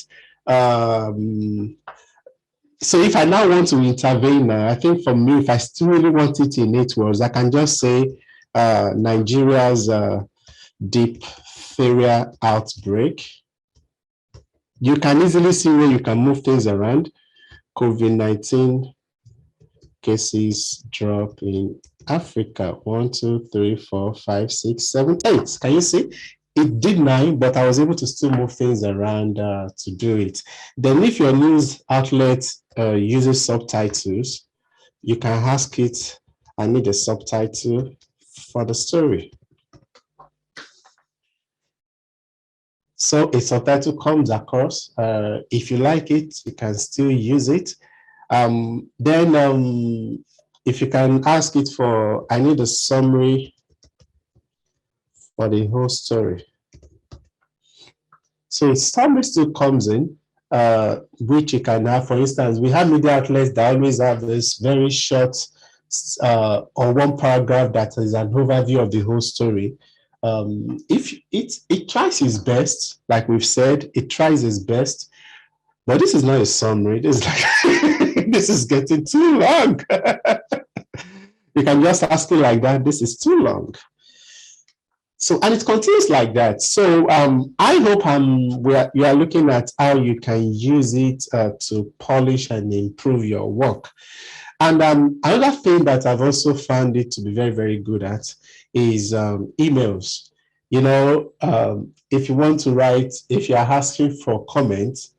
So if I now want to intervene, I think for me, if I still really want it in 8 words, I can just say Nigeria's diphtheria outbreak. You can easily see where you can move things around. COVID-19 cases drop in Africa. 1, 2, 3, 4, 5, 6, 7, 8. Can you see? It did 9, but I was able to still move things around to do it. Then if your news outlet uses subtitles, you can ask it, I need a subtitle for the story. So a subtitle comes across. If you like it, you can still use it. Then if you can ask it for, I need a summary for the whole story. So summary still comes in, which you can have. For instance, we have media outlets that always have this very short or one paragraph that is an overview of the whole story. If it tries its best, like we've said, it tries its best, but this is not a summary. This is like this is getting too long. You can just ask it like that. This is too long. So, and it continues like that. So I hope you are looking at how you can use it to polish and improve your work. And another thing that I've also found it to be very, very good at is emails. You know, if you want to write, if you're asking for comments,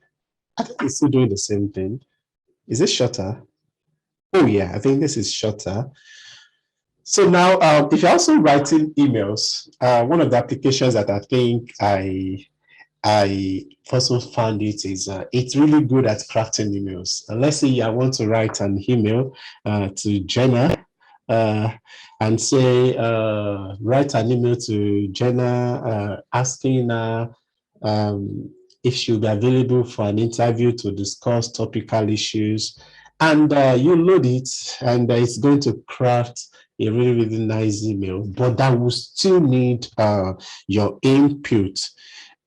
I think it's still doing the same thing. Is it shorter? Oh yeah, I think this is shorter. So now, if you're also writing emails, one of the applications that I think I also found it is it's really good at crafting emails. And let's say I want to write an email to Jenna and say, write an email to Jenna asking her if she'll be available for an interview to discuss topical issues. And you load it, and it's going to craft a really, really nice email, but that will still need your input.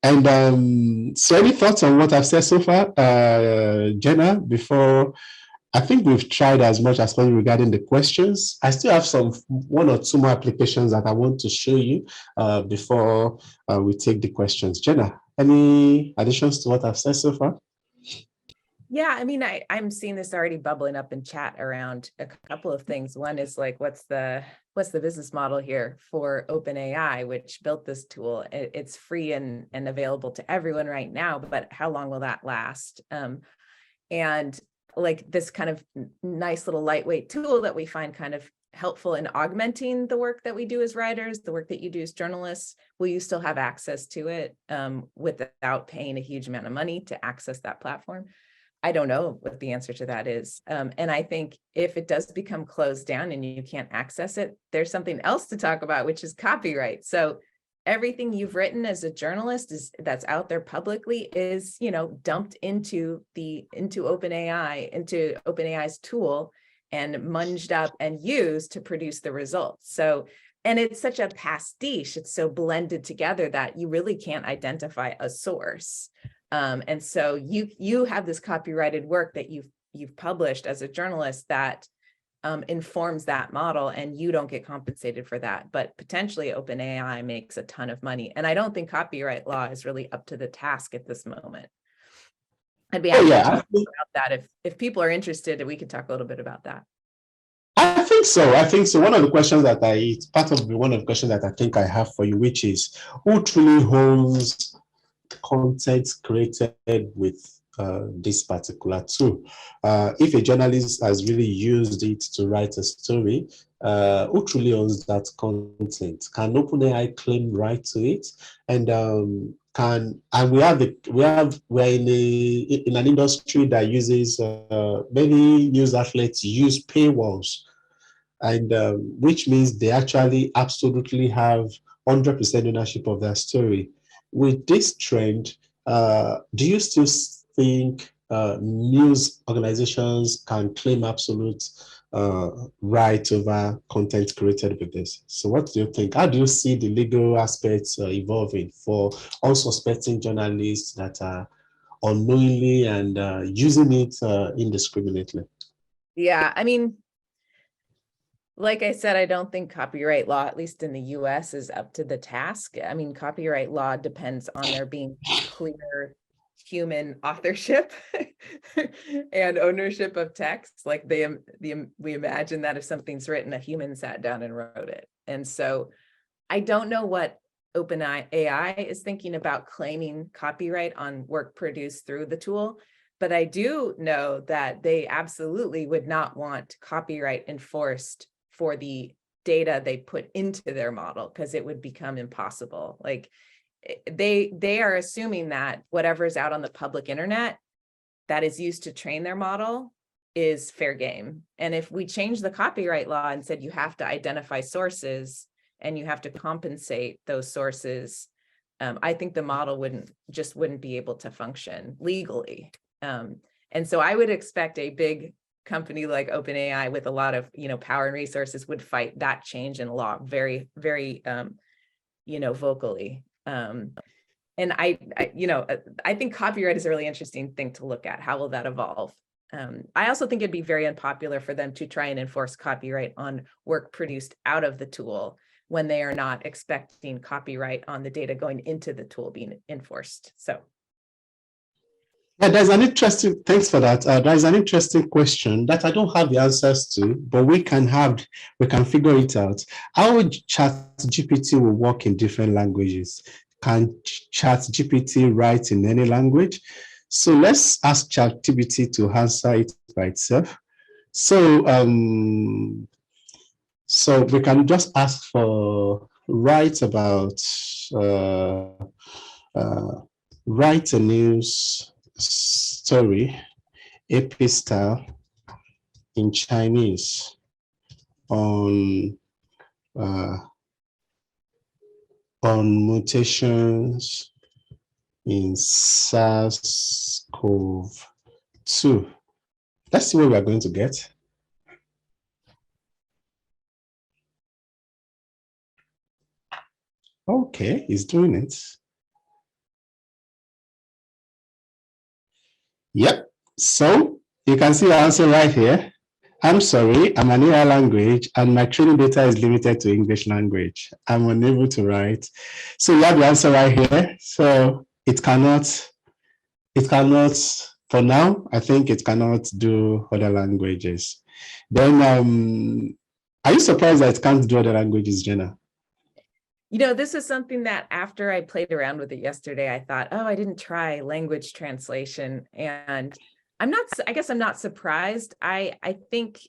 And so any thoughts on what I've said so far, Jenna, before I think we've tried as much as possible regarding the questions. I still have one or two more applications that I want to show you before we take the questions. Jenna, any additions to what I've said so far? Yeah, I mean, I'm seeing this already bubbling up in chat around a couple of things. One is like, what's the business model here for OpenAI, which built this tool? It's free and available to everyone right now, but how long will that last? And like this kind of nice little lightweight tool that we find kind of helpful in augmenting the work that we do as writers, the work that you do as journalists, will you still have access to it without paying a huge amount of money to access that platform? I don't know what the answer to that is. And I think if it does become closed down and you can't access it, there's something else to talk about, which is copyright. So everything you've written as a journalist that's out there publicly is, dumped into OpenAI's tool and munged up and used to produce the results. So And it's such a pastiche, it's so blended together that you really can't identify a source. And so you have this copyrighted work that you've published as a journalist that informs that model, and you don't get compensated for that. But potentially OpenAI makes a ton of money. And I don't think copyright law is really up to the task at this moment. I'd be happy to talk about that. If people are interested, we could talk a little bit about that. I think so. I think so. One of the questions that it's part of one of the questions that I think I have for you, which is who truly owns content created with this particular tool? If a journalist has really used it to write a story, who truly owns that content? Can OpenAI claim right to it? And we're in an industry that uses many news outlets use paywalls, and which means they actually absolutely have 100% ownership of their story. With this trend, do you still think news organizations can claim absolute right over content created with this? So what do you think? How do you see the legal aspects evolving for unsuspecting journalists that are unknowingly and using it indiscriminately? Yeah, I mean, like I said, I don't think copyright law, at least in the US, is up to the task. I mean, copyright law depends on there being clear human authorship and ownership of text. Like we imagine that if something's written, a human sat down and wrote it. And so I don't know what OpenAI is thinking about claiming copyright on work produced through the tool, but I do know that they absolutely would not want copyright enforced for the data they put into their model, because it would become impossible. Like they are assuming that whatever's out on the public internet that is used to train their model is fair game. And if we change the copyright law and said you have to identify sources and you have to compensate those sources, I think the model wouldn't be able to function legally. And so I would expect a big company like OpenAI with a lot of power and resources would fight that change in law very, very vocally. And I think copyright is a really interesting thing to look at. How will that evolve? I also think it'd be very unpopular for them to try and enforce copyright on work produced out of the tool when they are not expecting copyright on the data going into the tool being enforced. So. Yeah, thanks for that. There's an interesting question that I don't have the answers to, but we can figure it out. How ChatGPT will work in different languages? Can ChatGPT write in any language? So let's ask ChatGPT to answer it by itself. So we can just ask for write a news story, epistle in Chinese on mutations in SARS-CoV-2. Let's see what we are going to get. Okay, he's doing it. Yep. So you can see the answer right here. I'm sorry, I'm an AI language and my training data is limited to English language. I'm unable to write. So you have the answer right here. So it cannot, for now, I think it cannot do other languages. Then, are you surprised that it can't do other languages, Jenna? This is something that after I played around with it yesterday, I thought, oh, I didn't try language translation. And I guess I'm not surprised. I think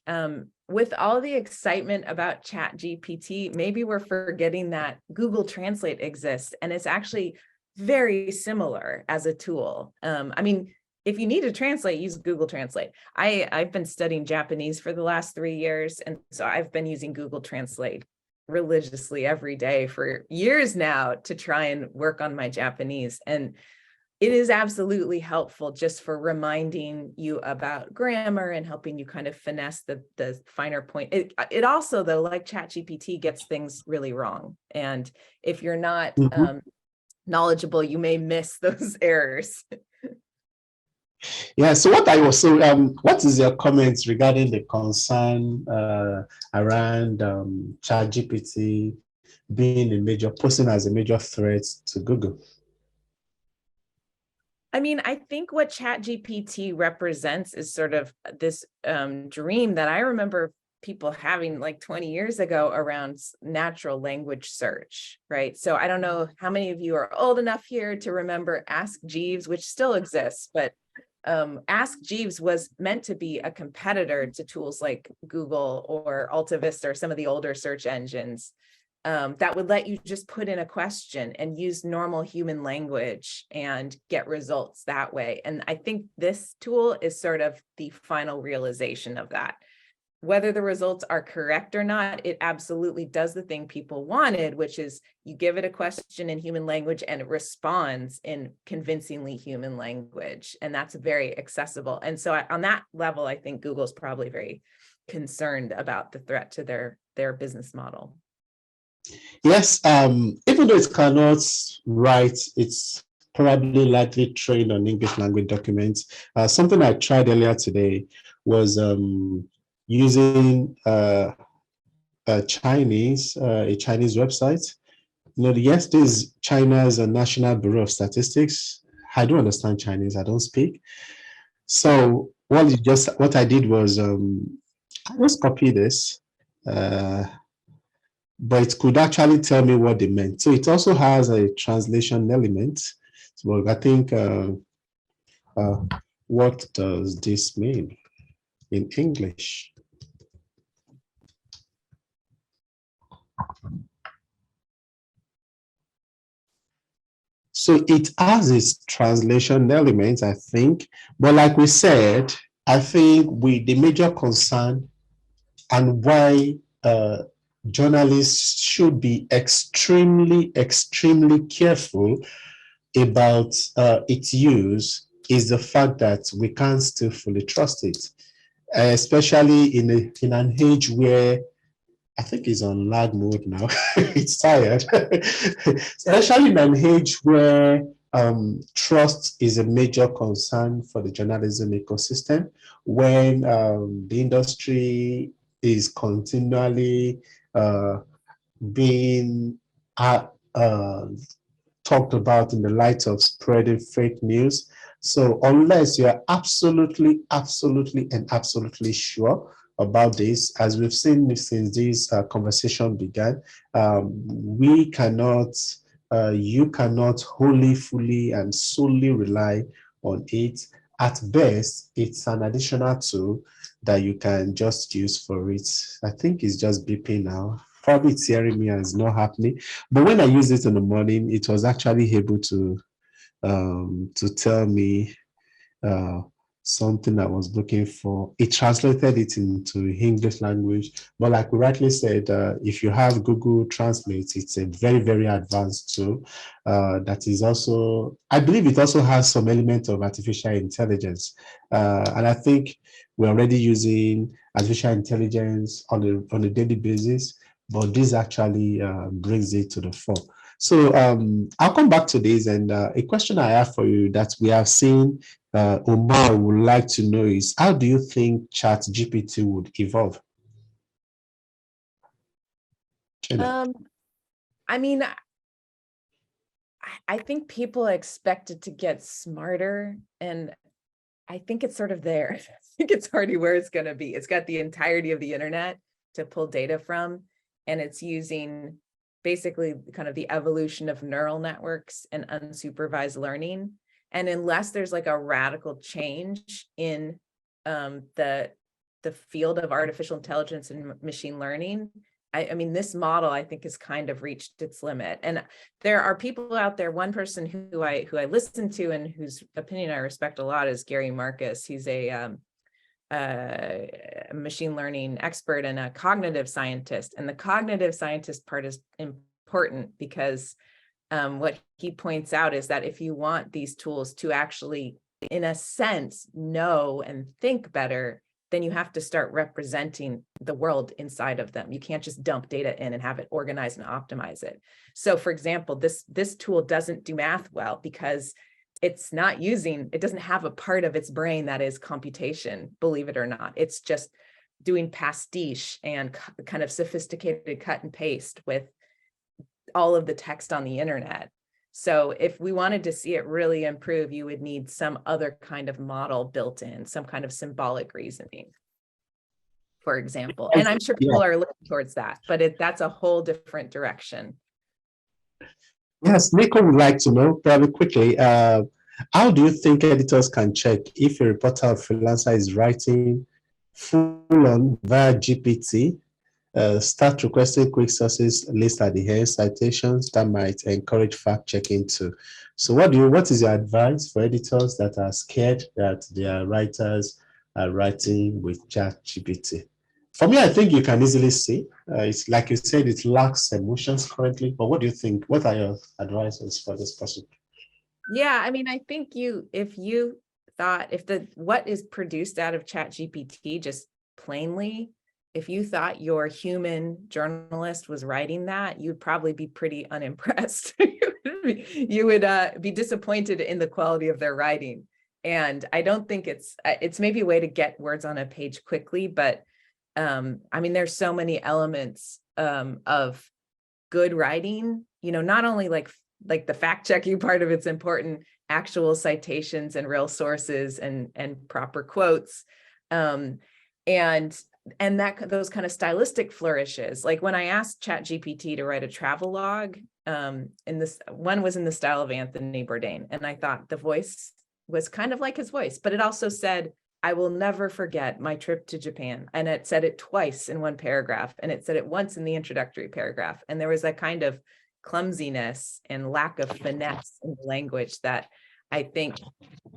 with all the excitement about ChatGPT, maybe we're forgetting that Google Translate exists and it's actually very similar as a tool. I mean, if you need to translate, use Google Translate. I've been studying Japanese for the last 3 years, and so I've been using Google Translate religiously every day for years now to try and work on my Japanese. And It is absolutely helpful just for reminding you about grammar and helping you kind of finesse the finer point. It also, though, like ChatGPT, gets things really wrong. And if you're not Mhm. knowledgeable, you may miss those errors. Yeah. So what is your comments regarding the concern around ChatGPT being posing as a major threat to Google? I mean, I think what ChatGPT represents is sort of this dream that I remember people having like 20 years ago around natural language search, right? So I don't know how many of you are old enough here to remember Ask Jeeves, which still exists, but Ask Jeeves was meant to be a competitor to tools like Google or Alta Vista or some of the older search engines that would let you just put in a question and use normal human language and get results that way. And I think this tool is sort of the final realization of that. Whether the results are correct or not, it absolutely does the thing people wanted, which is you give it a question in human language and it responds in convincingly human language. And that's very accessible. And so on that level, I think Google's probably very concerned about the threat to their business model. Yes, even though it cannot write, it's probably likely trained on English language documents. Something I tried earlier today was using a Chinese website. You know, yes, this is China's National Bureau of Statistics. I don't understand Chinese. I don't speak. So what I did was I just copy this. But it could actually tell me what they meant. So it also has a translation element. So I think, uh, what does this mean in English? So it has its translation elements, I think. But like we said, I think the major concern and why journalists should be extremely, extremely careful about its use is the fact that we can't still fully trust it, especially in an age where I think it's on lag mode now. It's tired, especially in an age where trust is a major concern for the journalism ecosystem. When the industry is continually being uh, uh, talked about in the light of spreading fake news. So unless you're absolutely, absolutely, and absolutely sure about this, as we've seen since this conversation began, we cannot, you cannot wholly, fully, and solely rely on it. At best, it's an additional tool that you can just use for it. I think it's just beeping now. Probably it's hearing me and it's not happening. But when I used it in the morning, it was actually able to tell me uh, something I was looking for. It translated it into English language. But like we rightly said, if you have Google Translate, it's a very, very advanced tool that is also, I believe it also has some element of artificial intelligence. And I think we're already using artificial intelligence on a daily basis, but this actually brings it to the fore. So I'll come back to this, and a question I have for you that we have seen Omar would like to know is, how do you think ChatGPT would evolve? I mean, I think people expect it to get smarter, and I think it's sort of there. I think it's already where it's going to be. It's got the entirety of the internet to pull data from, and it's using basically kind of the evolution of neural networks and unsupervised learning. And unless there's like a radical change in the field of artificial intelligence and machine learning, I mean, this model, I think, has kind of reached its limit. And there are people out there. One person who I listen to and whose opinion I respect a lot is Gary Marcus. He's a machine learning expert and a cognitive scientist. And the cognitive scientist part is important because what he points out is that if you want these tools to actually, in a sense, know and think better, then you have to start representing the world inside of them. You can't just dump data in and have it organized and optimize it. So for example, this tool doesn't do math well because it's not using, it doesn't have a part of its brain that is computation, believe it or not. It's just doing pastiche and kind of sophisticated cut and paste with all of the text on the internet. So if we wanted to see it really improve, you would need some other kind of model built in, some kind of symbolic reasoning, for example. And I'm sure people are looking towards that, but that's a whole different direction. Yes, Nico would like to know very quickly, how do you think editors can check if a reporter or freelancer is writing full on via GPT? Start requesting quick sources, list at the end, citations that might encourage fact checking too. So what is your advice for editors that are scared that their writers are writing with ChatGPT? For me, I think you can easily see. It's like you said, it lacks emotions currently. But what do you think? What are your advices for this person? Yeah, I mean, I think if you thought, what is produced out of ChatGPT, just plainly, if you thought your human journalist was writing that, you'd probably be pretty unimpressed. You would be disappointed in the quality of their writing. And I don't think it's maybe a way to get words on a page quickly, but I mean, there's so many elements of good writing, not only like the fact checking part of it's important, actual citations and real sources and proper quotes, and that those kind of stylistic flourishes. Like when I asked ChatGPT to write a travel log, in this one was in the style of Anthony Bourdain, and I thought the voice was kind of like his voice, but it also said, "I will never forget my trip to Japan." And it said it twice in one paragraph, and it said it once in the introductory paragraph. And there was that kind of clumsiness and lack of finesse in the language that I think,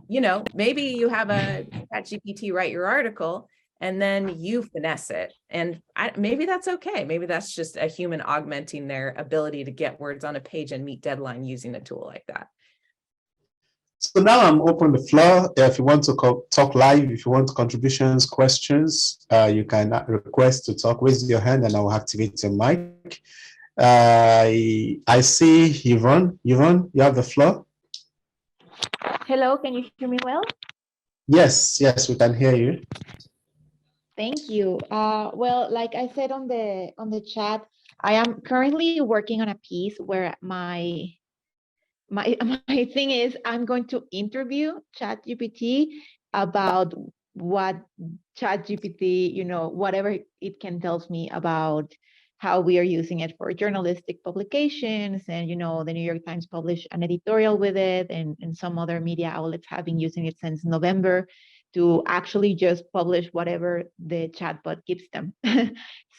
maybe you have a ChatGPT write your article and then you finesse it. And maybe that's okay. Maybe that's just a human augmenting their ability to get words on a page and meet deadline using a tool like that. So now I'm open the floor. If you want to talk live, if you want contributions, questions, you can request to talk. Raise your hand and I will activate your mic. I see Yvonne. Yvonne, you have the floor. Hello, can you hear me well? Yes, we can hear you. Thank you. Well, like I said on the chat, I am currently working on a piece where my thing is I'm going to interview ChatGPT about what ChatGPT, whatever it can tells me about how we are using it for journalistic publications. And, the New York Times published an editorial with it, and some other media outlets have been using it since November to actually just publish whatever the chatbot gives them.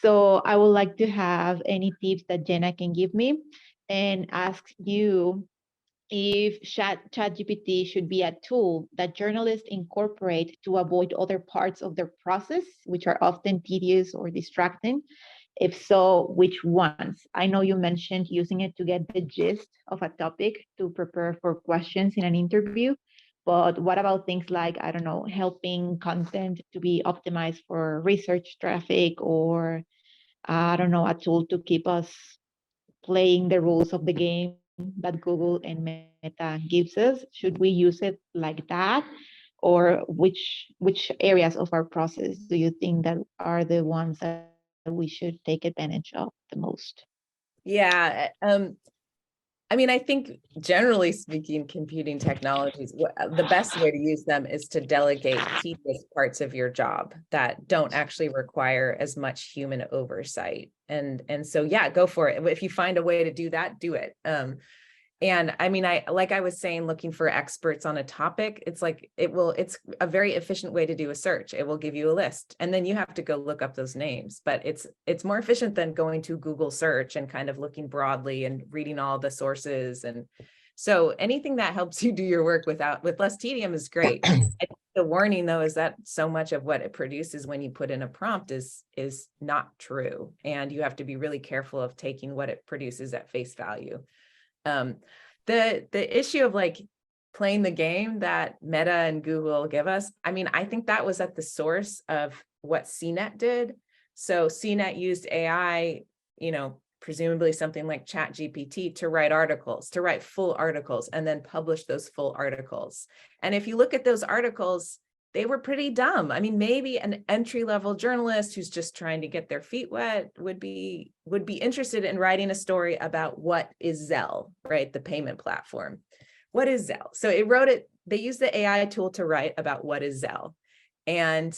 So I would like to have any tips that Jenna can give me and ask you if ChatGPT should be a tool that journalists incorporate to avoid other parts of their process, which are often tedious or distracting. If so, which ones? I know you mentioned using it to get the gist of a topic to prepare for questions in an interview, but what about things like, I don't know, helping content to be optimized for research traffic, or I don't know, a tool to keep us playing the rules of the game that Google and Meta gives us? Should we use it like that? Or which areas of our process do you think that are the ones that we should take advantage of the most? Yeah. I mean, I think generally speaking, computing technologies, the best way to use them is to delegate tedious parts of your job that don't actually require as much human oversight. And so, yeah, go for it. If you find a way to do that, do it. And I mean, like I was saying, looking for experts on a topic, it's a very efficient way to do a search. It will give you a list and then you have to go look up those names, but it's more efficient than going to Google search and kind of looking broadly and reading all the sources. And so anything that helps you do your work with less tedium is great. I think the warning though, is that so much of what it produces when you put in a prompt is not true. And you have to be really careful of taking what it produces at face value. The issue of like playing the game that Meta and Google give us, I mean, I think that was at the source of what CNET did. So CNET used AI, you know, presumably something like ChatGPT to write articles, to write full articles, and then publish those full articles. And if you look at those articles, they were pretty dumb. I mean, maybe an entry-level journalist who's just trying to get their feet wet would be interested in writing a story about what is Zelle, right? The payment platform. What is Zelle? So they used the AI tool to write about what is Zelle. And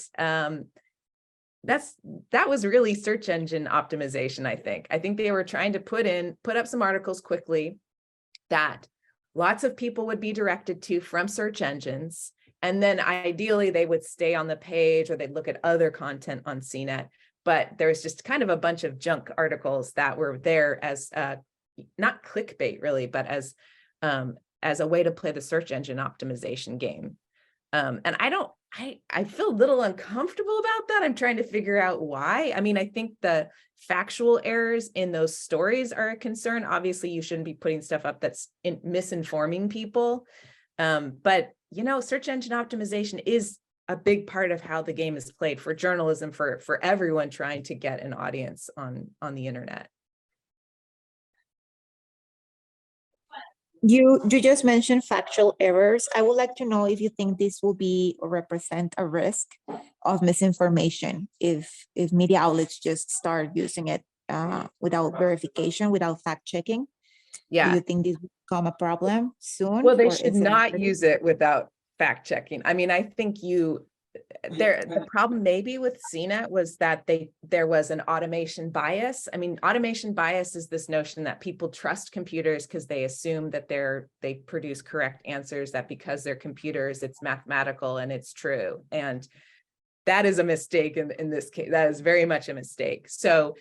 that was really search engine optimization, I think. I think they were trying to put up some articles quickly that lots of people would be directed to from search engines. And then ideally they would stay on the page or they'd look at other content on CNET. But there's just kind of a bunch of junk articles that were there as not clickbait really, but as a way to play the search engine optimization game. And I feel a little uncomfortable about that. I'm trying to figure out why. I mean, I think the factual errors in those stories are a concern. Obviously, you shouldn't be putting stuff up that's misinforming people. But, you know, search engine optimization is a big part of how the game is played for journalism, for everyone trying to get an audience on the internet. You just mentioned factual errors. I would like to know if you think this will be or represent a risk of misinformation if media outlets just start using it without verification, without fact checking. Yeah. Do you think this will become a problem soon? Well, they should not use it without fact checking. I mean, I think the problem maybe with CNET was that there was an automation bias. I mean, automation bias is this notion that people trust computers because they assume that they produce correct answers, that because they're computers, it's mathematical and it's true. And that is a mistake in this case. That is very much a mistake. So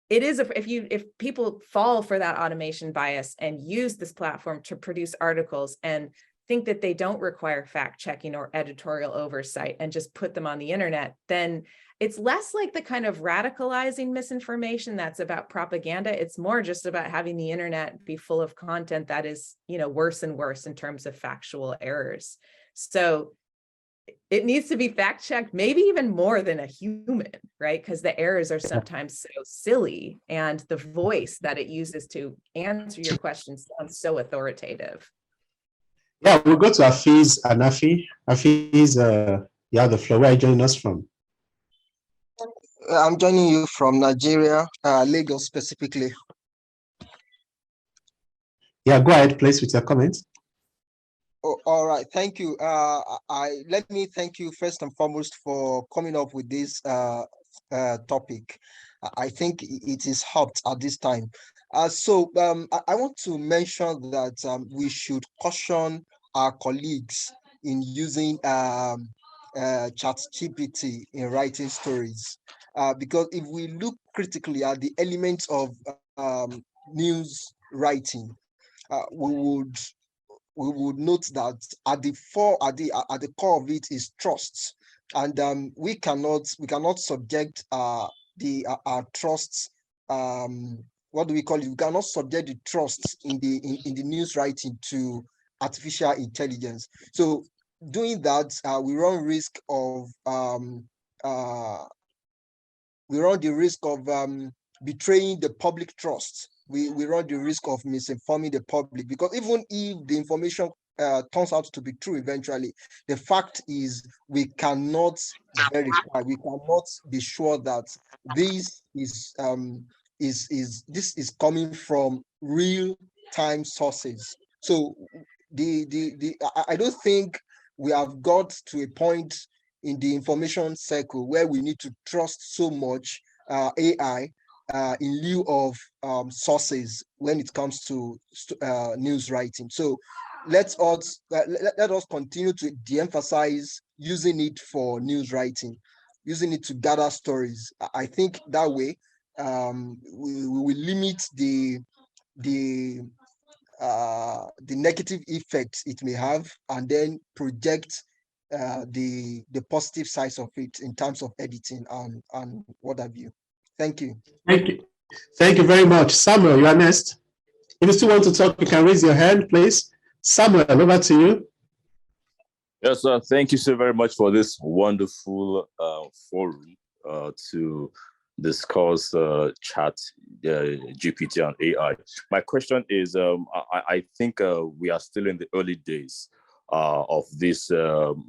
it is, if people fall for that automation bias and use this platform to produce articles and think that they don't require fact checking or editorial oversight and just put them on the internet, then it's less like the kind of radicalizing misinformation that's about propaganda. It's more just about having the internet be full of content that is, you know, worse and worse in terms of factual errors. So it needs to be fact checked, maybe even more than a human, right? Because the errors are sometimes so silly and the voice that it uses to answer your questions sounds so authoritative. Yeah, we'll go to Afiz and Afi. Afiz, you have the floor. Where are you joining us from? I'm joining you from Nigeria, Lagos specifically. Yeah, go ahead, please, with your comments. Oh, all right, thank you. Let me thank you first and foremost for coming up with this topic. I think it is hot at this time. So I want to mention that we should caution our colleagues in using ChatGPT in writing stories, because if we look critically at the elements of news writing, we would note that at the core of it is trust, and we cannot subject our trusts. What do we call it? We cannot subject the trust in the news writing to artificial intelligence. So doing that, we run the risk of betraying the public trust. We run the risk of misinforming the public, because even if the information turns out to be true eventually, the fact is we cannot verify, we cannot be sure that this is coming from real-time sources. So I don't think we have got to a point in the information cycle where we need to trust so much AI in lieu of sources when it comes to news writing. So let us continue to de-emphasize using it for news writing, using it to gather stories. I think that way we will limit the negative effects it may have, and then project the positive sides of it in terms of editing and what have you. Thank you. Thank you very much. Samuel, you are next. If you still want to talk, you can raise your hand, please. Samuel, over to you. Yes, sir. Thank you so very much for this wonderful forum to discuss chat, GPT and AI. My question is, I think we are still in the early days of this, tool.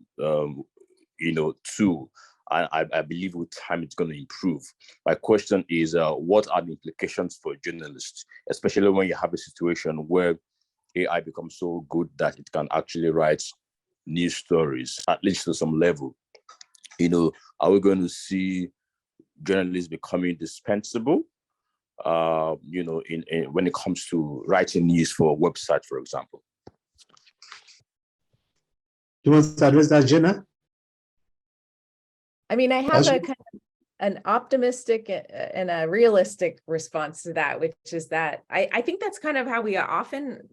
I believe with time it's going to improve. My question is, what are the implications for journalists, especially when you have a situation where AI becomes so good that it can actually write news stories, at least to some level? Are we going to see journalists becoming indispensable, when it comes to writing news for a website, for example? Do you want to address that, Jenna? I mean, I have a kind of an optimistic and a realistic response to that, which is that I think that's kind of how we often,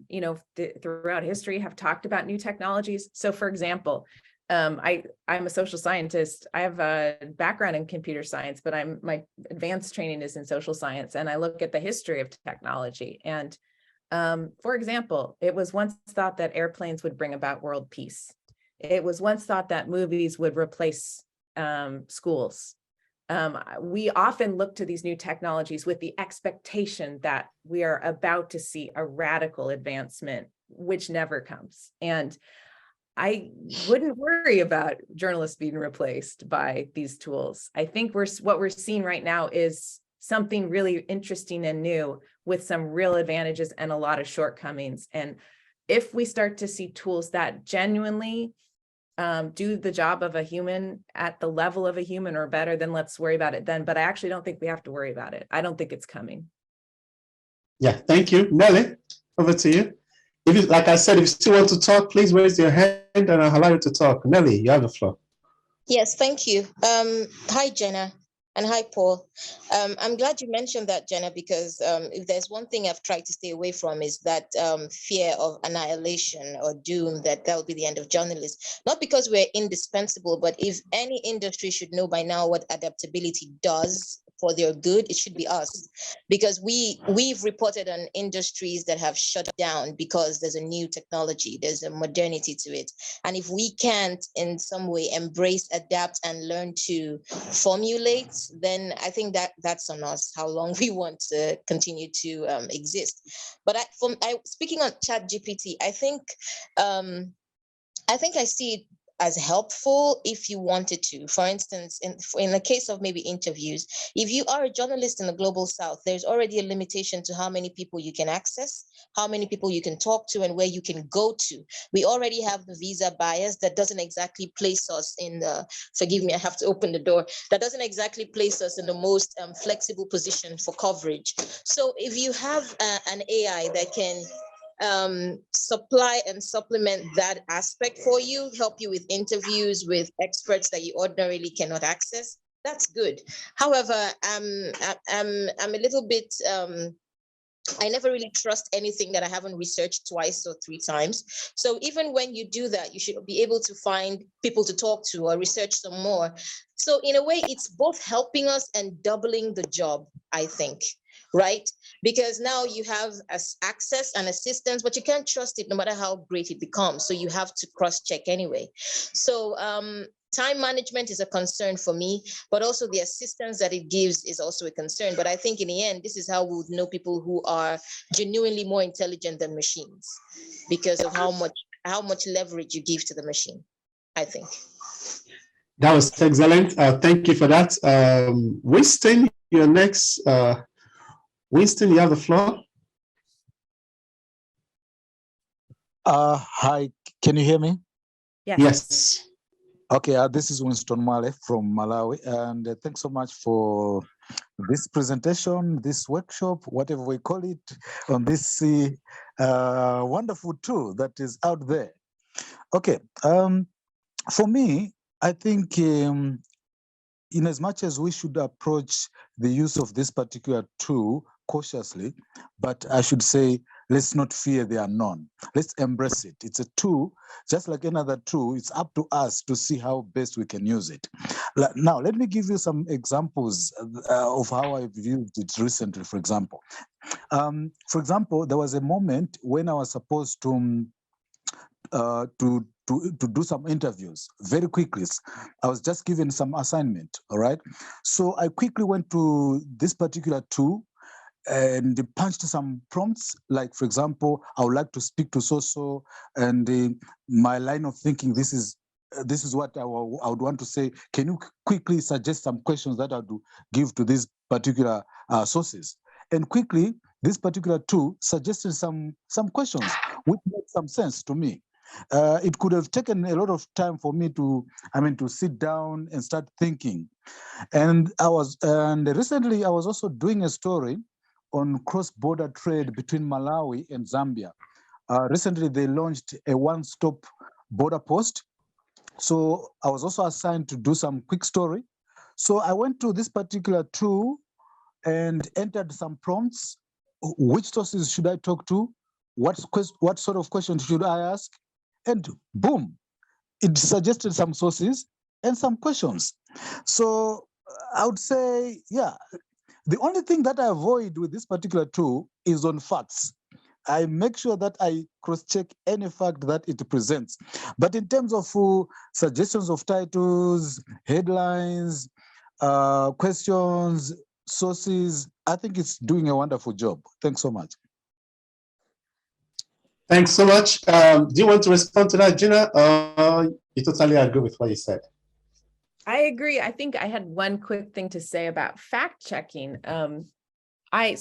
throughout history have talked about new technologies. So for example, I'm a social scientist. I have a background in computer science, but my advanced training is in social science. And I look at the history of technology. And for example, it was once thought that airplanes would bring about world peace. It was once thought that movies would replace schools. We often look to these new technologies with the expectation that we are about to see a radical advancement, which never comes. And I wouldn't worry about journalists being replaced by these tools. I think what we're seeing right now is something really interesting and new with some real advantages and a lot of shortcomings. And if we start to see tools that genuinely do the job of a human at the level of a human or better, then let's worry about it then. But I actually don't think we have to worry about it. I don't think it's coming. Yeah, thank you. Nelly, over to you. Like I said, if you still want to talk, please raise your hand and I'll allow you to talk. Nelly, you have the floor. Yes, thank you. Hi, Jenna, and hi, Paul. I'm glad you mentioned that, Jenna, because if there's one thing I've tried to stay away from is that fear of annihilation or doom, that will be the end of journalists. Not because we're indispensable, but if any industry should know by now what adaptability does for their good, it should be us, because we've reported on industries that have shut down because there's a new technology, there's a modernity to it. And if we can't in some way embrace, adapt, and learn to formulate, then I think that's on us, how long we want to continue to exist. But speaking on ChatGPT, I think I see it as helpful if you wanted to. For instance, in the case of maybe interviews, if you are a journalist in the global south, there's already a limitation to how many people you can access, how many people you can talk to, and where you can go to. We already have the visa bias that doesn't exactly place us in the, forgive me, I have to open the door, that doesn't exactly place us in the most flexible position for coverage. So if you have an AI that can supply and supplement that aspect for you, help you with interviews with experts that you ordinarily cannot access, that's good. However, I'm a little bit I never really trust anything that I haven't researched twice or three times. So even when you do that, you should be able to find people to talk to or research some more. So in a way, it's both helping us and doubling the job, I think, right? Because now you have access and assistance, but you can't trust it no matter how great it becomes. So you have to cross-check anyway. So time management is a concern for me, but also the assistance that it gives is also a concern. But I think in the end, this is how we would know people who are genuinely more intelligent than machines, because of how much leverage you give to the machine, I think. That was excellent. Thank you for that. Winston, you're next. Winston, you have the floor. Hi, can you hear me? Yes. Yes. Okay, this is Winston Male from Malawi, and thanks so much for this presentation, this workshop, whatever we call it, on this wonderful tool that is out there. Okay, for me, I think in as much as we should approach the use of this particular tool cautiously, but I should say let's not fear the unknown. Let's embrace it. It's a tool, just like another tool. It's up to us to see how best we can use it. Now, let me give you some examples of how I've used it recently, for example. There was a moment when I was supposed to do some interviews very quickly. I was just given some assignment, all right? So I quickly went to this particular tool and punched some prompts, like, for example, I would like to speak to so-so, and my line of thinking, this is what I would want to say. Can you quickly suggest some questions that I would give to these particular sources? And quickly, this particular tool suggested some questions, which made some sense to me. It could have taken a lot of time for me to sit down and start thinking. And recently I was also doing a story on cross-border trade between Malawi and Zambia. Recently they launched a one-stop border post. So I was also assigned to do some quick story. So I went to this particular tool and entered some prompts. Which sources should I talk to? What sort of questions should I ask? And boom, it suggested some sources and some questions. So I would say, yeah, the only thing that I avoid with this particular tool is on facts. I make sure that I cross-check any fact that it presents. But in terms of suggestions of titles, headlines, questions, sources, I think it's doing a wonderful job. Thanks so much. Thanks so much. Do you want to respond to that, Gina? You totally agree with what you said? I agree. I think I had one quick thing to say about fact checking. My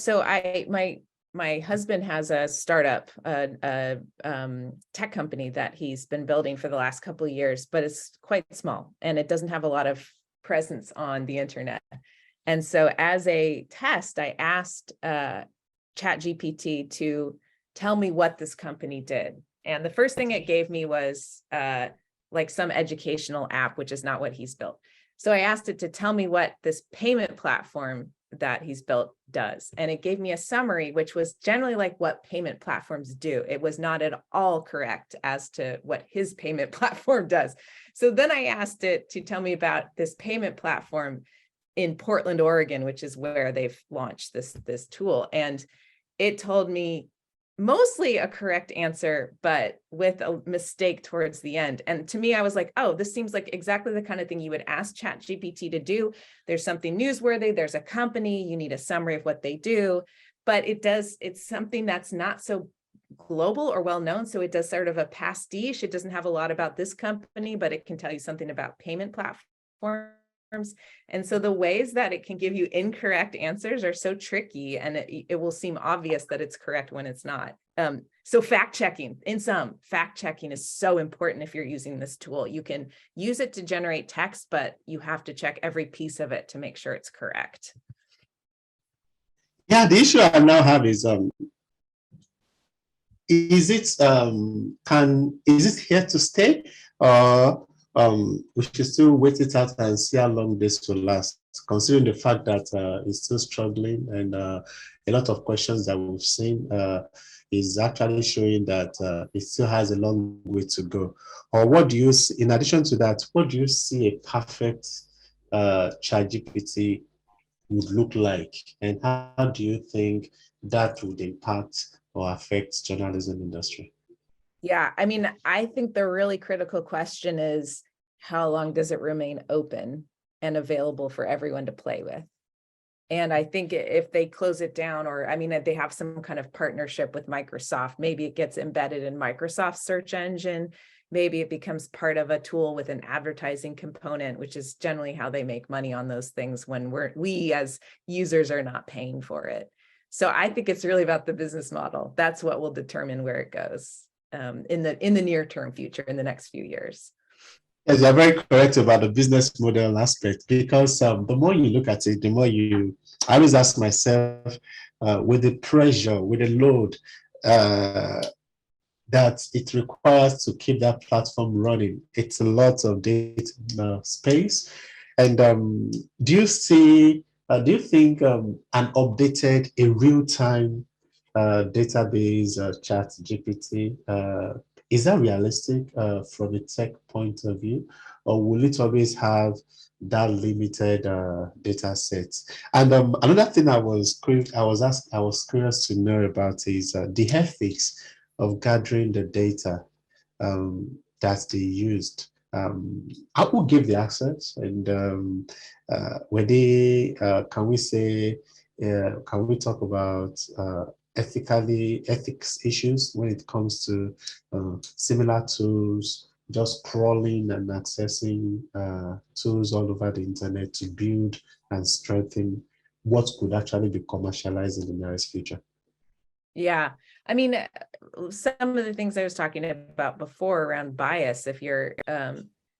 husband has a startup, tech company that he's been building for the last couple of years, but it's quite small and it doesn't have a lot of presence on the internet. And so as a test, I asked ChatGPT to tell me what this company did. And the first thing it gave me was like some educational app, which is not what he's built. So I asked it to tell me what this payment platform that he's built does. And it gave me a summary, which was generally like what payment platforms do. It was not at all correct as to what his payment platform does. So then I asked it to tell me about this payment platform in Portland, Oregon, which is where they've launched this tool. And it told me mostly a correct answer, but with a mistake towards the end. And to me, I was like, oh, this seems like exactly the kind of thing you would ask ChatGPT to do. There's something newsworthy, there's a company, you need a summary of what they do, but it's something that's not so global or well-known. So it does sort of a pastiche. It doesn't have a lot about this company, but it can tell you something about payment platforms. And so the ways that it can give you incorrect answers are so tricky, and it will seem obvious that it's correct when it's not. So fact checking is so important if you're using this tool. You can use it to generate text, but you have to check every piece of it to make sure it's correct. Yeah, the issue I now have is it here to stay, or we should still wait it out and see how long this will last, considering the fact that it's still struggling, and a lot of questions that we've seen is actually showing that it still has a long way to go. Or what do you see, in addition to that, what do you see a perfect ChatGPT would look like, and how do you think that would impact or affect journalism industry? Yeah, I mean, I think the really critical question is, how long does it remain open and available for everyone to play with? And I think if they close it down, or I mean, they have some kind of partnership with Microsoft, maybe it gets embedded in Microsoft's search engine, maybe it becomes part of a tool with an advertising component, which is generally how they make money on those things when we as users are not paying for it. So I think it's really about the business model. That's what will determine where it goes in the near term future, in the next few years. Yes, you're very correct about the business model aspect, because the more you look at it, the more I always ask myself, with the pressure, with the load that it requires to keep that platform running, it's a lot of data space. And do you think an updated, a real-time database, ChatGPT, is that realistic from a tech point of view, or will it always have that limited data set? And another thing I was curious to know about is the ethics of gathering the data that they used. Who gave the access, and were they? Can we talk about ethics issues when it comes to similar tools, just crawling and accessing tools all over the internet to build and strengthen what could actually be commercialized in the nearest future? Yeah, I mean, some of the things I was talking about before around bias, if you're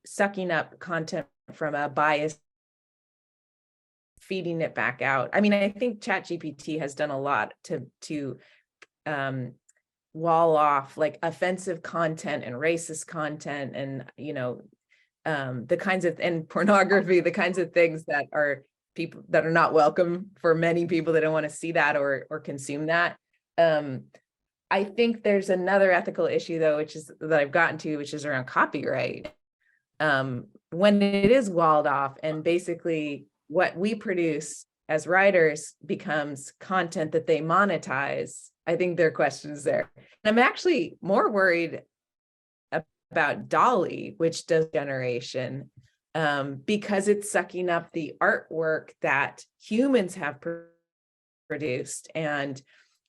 sucking up content from a bias, feeding it back out. I mean, I think ChatGPT has done a lot to wall off like offensive content and racist content, and the kinds of, and pornography, the kinds of things that are people that are not welcome for many people that don't want to see that or consume that. I think there's another ethical issue though, which is that I've gotten to, which is around copyright. When it is walled off and basically what we produce as writers becomes content that they monetize, I think there are questions there. And I'm actually more worried about DALL-E, which does generation, because it's sucking up the artwork that humans have produced and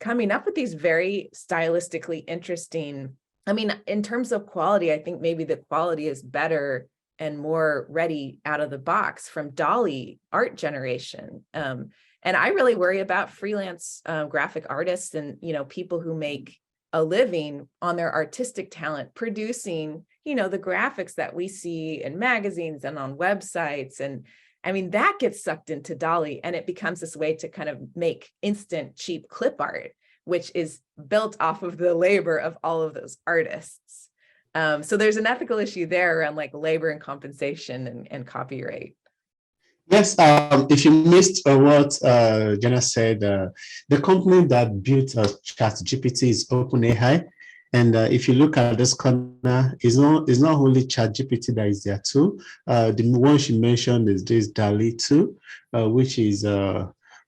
coming up with these very stylistically interesting. I mean, in terms of quality, I think maybe the quality is better and more ready out of the box from DALL-E art generation. And I really worry about freelance graphic artists and, people who make a living on their artistic talent, producing, the graphics that we see in magazines and on websites. And I mean, that gets sucked into DALL-E and it becomes this way to kind of make instant, cheap clip art, which is built off of the labor of all of those artists. So there's an ethical issue there around like labor and compensation and copyright. Yes, if you missed what Jenna said, the company that built ChatGPT is OpenAI. And if you look at this corner, it's not only ChatGPT that is there too. The one she mentioned is this DALL-E 2, which is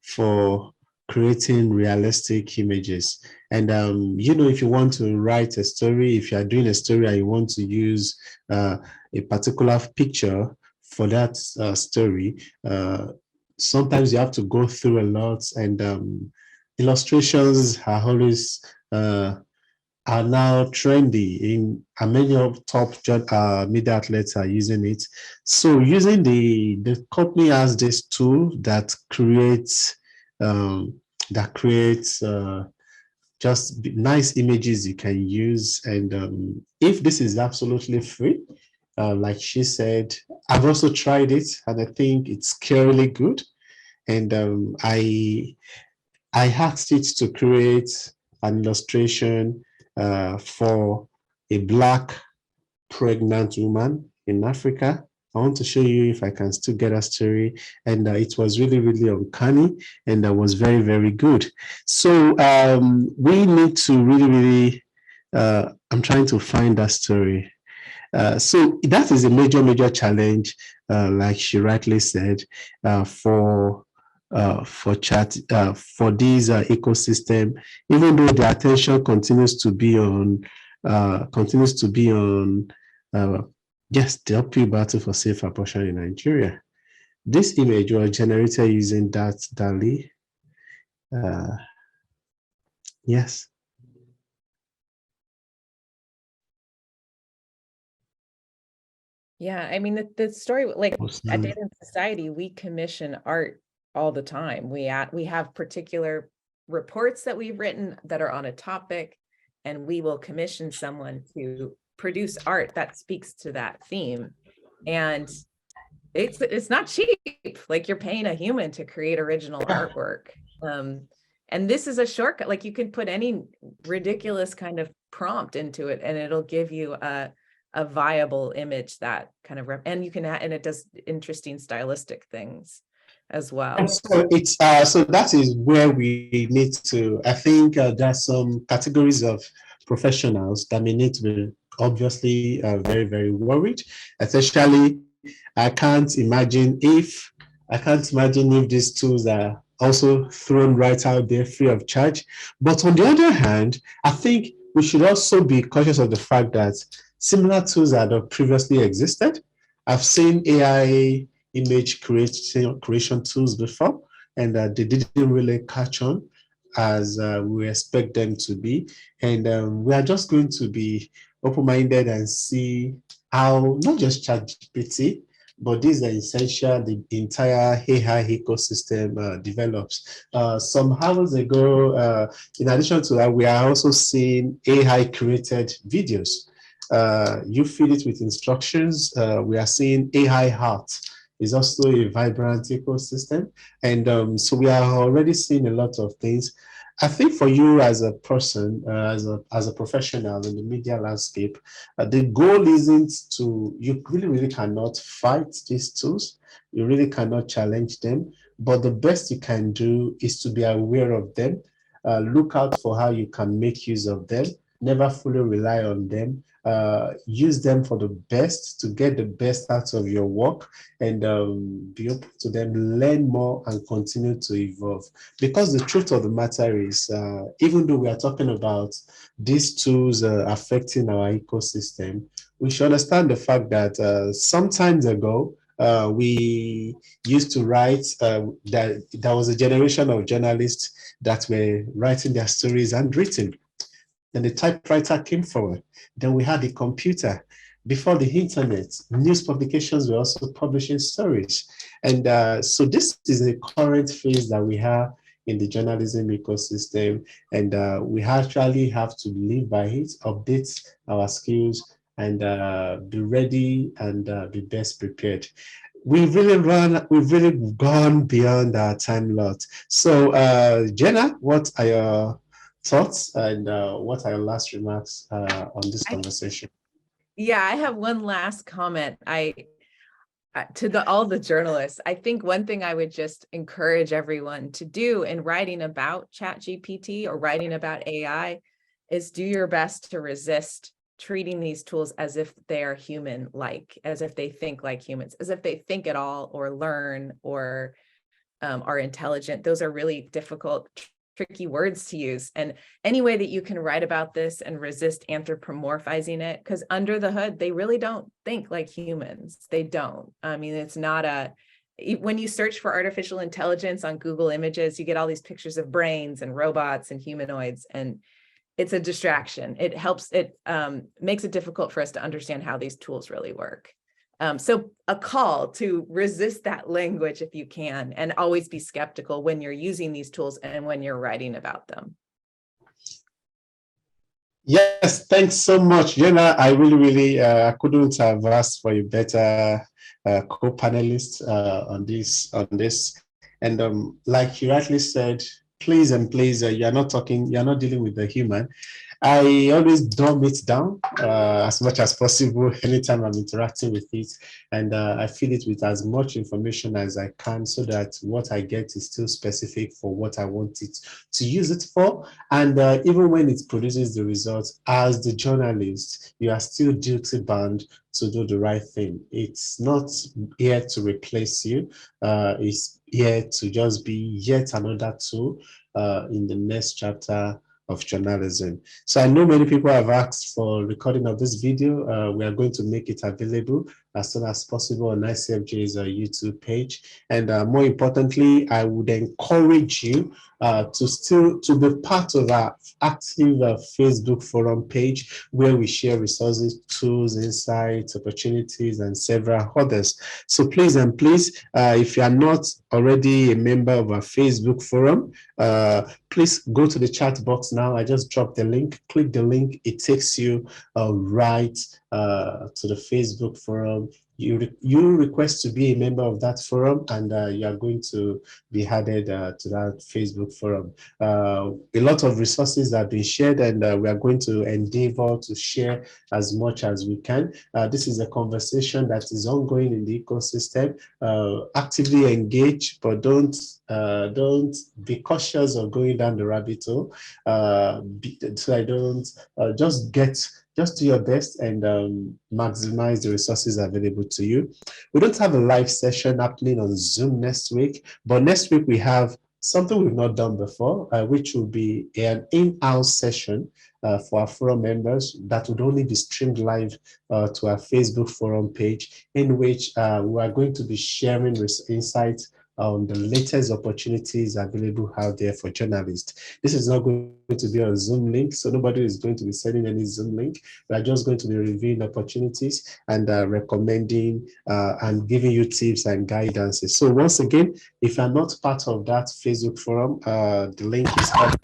for creating realistic images. And, if you want to write a story, if you are doing a story and you want to use a particular picture for that story, sometimes you have to go through a lot, and illustrations are always are now trendy in many of top media outlets are using it. So using the company has this tool that creates just nice images you can use. And if this is absolutely free, like she said, I've also tried it and I think it's scarily good. And I asked it to create an illustration for a Black pregnant woman in Africa. I want to show you if I can still get a story. And it was really, really uncanny, and that was very, very good. So we need to really, really, I'm trying to find that story. So that is a major, major challenge, like she rightly said, for this ecosystem. Even though the attention continues to be on, yes, the uphill battle for safe abortion in Nigeria. This image was generated using that DALL-E. Yes. Yeah, I mean, the story, like at Data and Society, we commission art all the time. We have particular reports that we've written that are on a topic, and we will commission someone to produce art that speaks to that theme. And it's not cheap. Like you're paying a human to create original artwork. And this is a shortcut. Like you can put any ridiculous kind of prompt into it, and it'll give you a viable image that kind of and you can and it does interesting stylistic things. as well. And so it's so that is where we need to. I think there's some categories of professionals that may need to be obviously very very worried. Especially, I can't imagine if these tools are also thrown right out there free of charge. But on the other hand, I think we should also be conscious of the fact that similar tools that have previously existed. I've seen AI image creation tools before, and they didn't really catch on as we expect them to be. And we are just going to be open-minded and see how not just ChatGPT, but these are essential the entire AI ecosystem develops. Some hours ago, in addition to that, we are also seeing AI created videos. You feed it with instructions. We are seeing AI art is also a vibrant ecosystem. And so we are already seeing a lot of things. I think for you as a person, as a professional in the media landscape, the goal isn't to, you really, really cannot fight these tools. You really cannot challenge them. But the best you can do is to be aware of them, look out for how you can make use of them, never fully rely on them, use them for the best to get the best out of your work, and be open to them, learn more and continue to evolve. Because the truth of the matter is, even though we are talking about these tools affecting our ecosystem, we should understand the fact that some times ago, we used to write, that there was a generation of journalists that were writing their stories handwritten. Then the typewriter came forward. Then we had the computer. Before the internet, news publications were also publishing stories. And so this is a current phase that we have in the journalism ecosystem. And we actually have to live by it, update our skills, and be ready and be best prepared. We've really gone beyond our time lot. So Jenna, what are your thoughts and what are your last remarks on this conversation? Yeah, I have one last comment. To all the journalists, I think one thing I would just encourage everyone to do in writing about ChatGPT or writing about AI is do your best to resist treating these tools as if they are human-like, as if they think like humans, as if they think at all or learn or are intelligent. Those are really difficult, tricky words to use. And any way that you can write about this and resist anthropomorphizing it, because under the hood, they really don't think like humans. They don't. I mean, it's not when you search for artificial intelligence on Google Images, you get all these pictures of brains and robots and humanoids, and it's a distraction. It makes it difficult for us to understand how these tools really work. So a call to resist that language if you can, and always be skeptical when you're using these tools and when you're writing about them. Yes, thanks so much, Jenna. I really, I couldn't have asked for a better co-panelist on this. And like you rightly said, please and please, you're not dealing with the human. I always dumb it down as much as possible anytime I'm interacting with it. And I feed it with as much information as I can so that what I get is still specific for what I want it to use it for. And even when it produces the results, as the journalist, you are still duty bound to do the right thing. It's not here to replace you. It's here to just be yet another tool in the next chapter of journalism. So I know many people have asked for recording of this video. We are going to make it available as soon as possible on ICFJ's YouTube page. And more importantly, I would encourage you to be part of our active Facebook forum page where we share resources, tools, insights, opportunities, and several others. So please and please, if you are not already a member of our Facebook forum, please go to the chat box now. I just dropped the link. Click the link. It takes you right to the Facebook forum. you request to be a member of that forum, and you are going to be added to that Facebook forum. A lot of resources have been shared, and we are going to endeavor to share as much as we can. This is a conversation that is ongoing in the ecosystem. Actively engage, but don't be cautious of going down the rabbit hole. So I don't just do your best and maximize the resources available to you. We don't have a live session happening on Zoom next week, but next week we have something we've not done before, which will be an in-house session for our forum members that would only be streamed live to our Facebook forum page, in which we are going to be sharing insights on the latest opportunities available out there for journalists. This is not going to be a Zoom link, so nobody is going to be sending any Zoom link. We are just going to be reviewing opportunities and recommending and giving you tips and guidances. So once again, if you're not part of that Facebook forum, the link is up.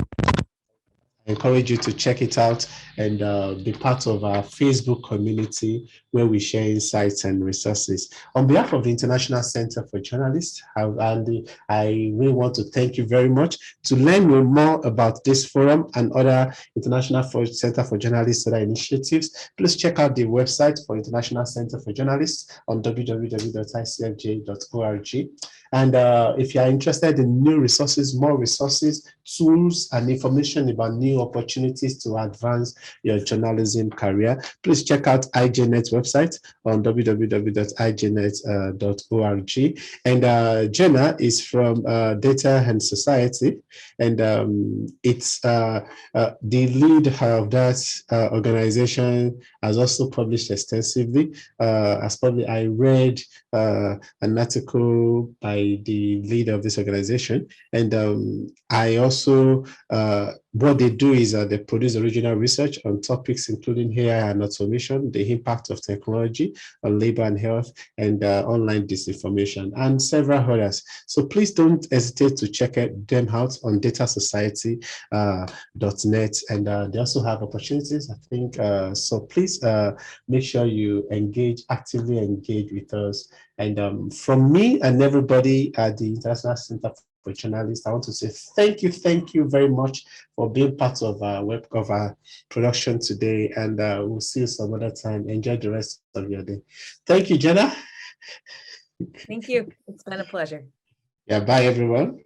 I encourage you to check it out and be part of our Facebook community where we share insights and resources. On behalf of the International Center for Journalists, Andy, I really want to thank you very much. To learn more about this forum and other International Center for Journalists other initiatives, please check out the website for International Center for Journalists on www.icfj.org. And if you are interested in new resources, more resources, tools, and information about new opportunities to advance your journalism career, please check out IJNet's website on www.ijnet.org. And Jenna is from Data and Society, and it's the lead of that organization has also published extensively. I read an article by the leader of this organization, and I also what they do is they produce original research on topics including AI and automation, the impact of technology on labor and health, and online disinformation, and several others. So please don't hesitate to check them out on datasociety.net, and they also have opportunities, I think. So please make sure you actively engage with us. And from me and everybody at the International Center for Journalists, I want to say thank you very much for being part of our web cover production today, and we'll see you some other time. Enjoy the rest of your day. Thank you, Jenna. Thank you. It's been a pleasure. Yeah, bye everyone.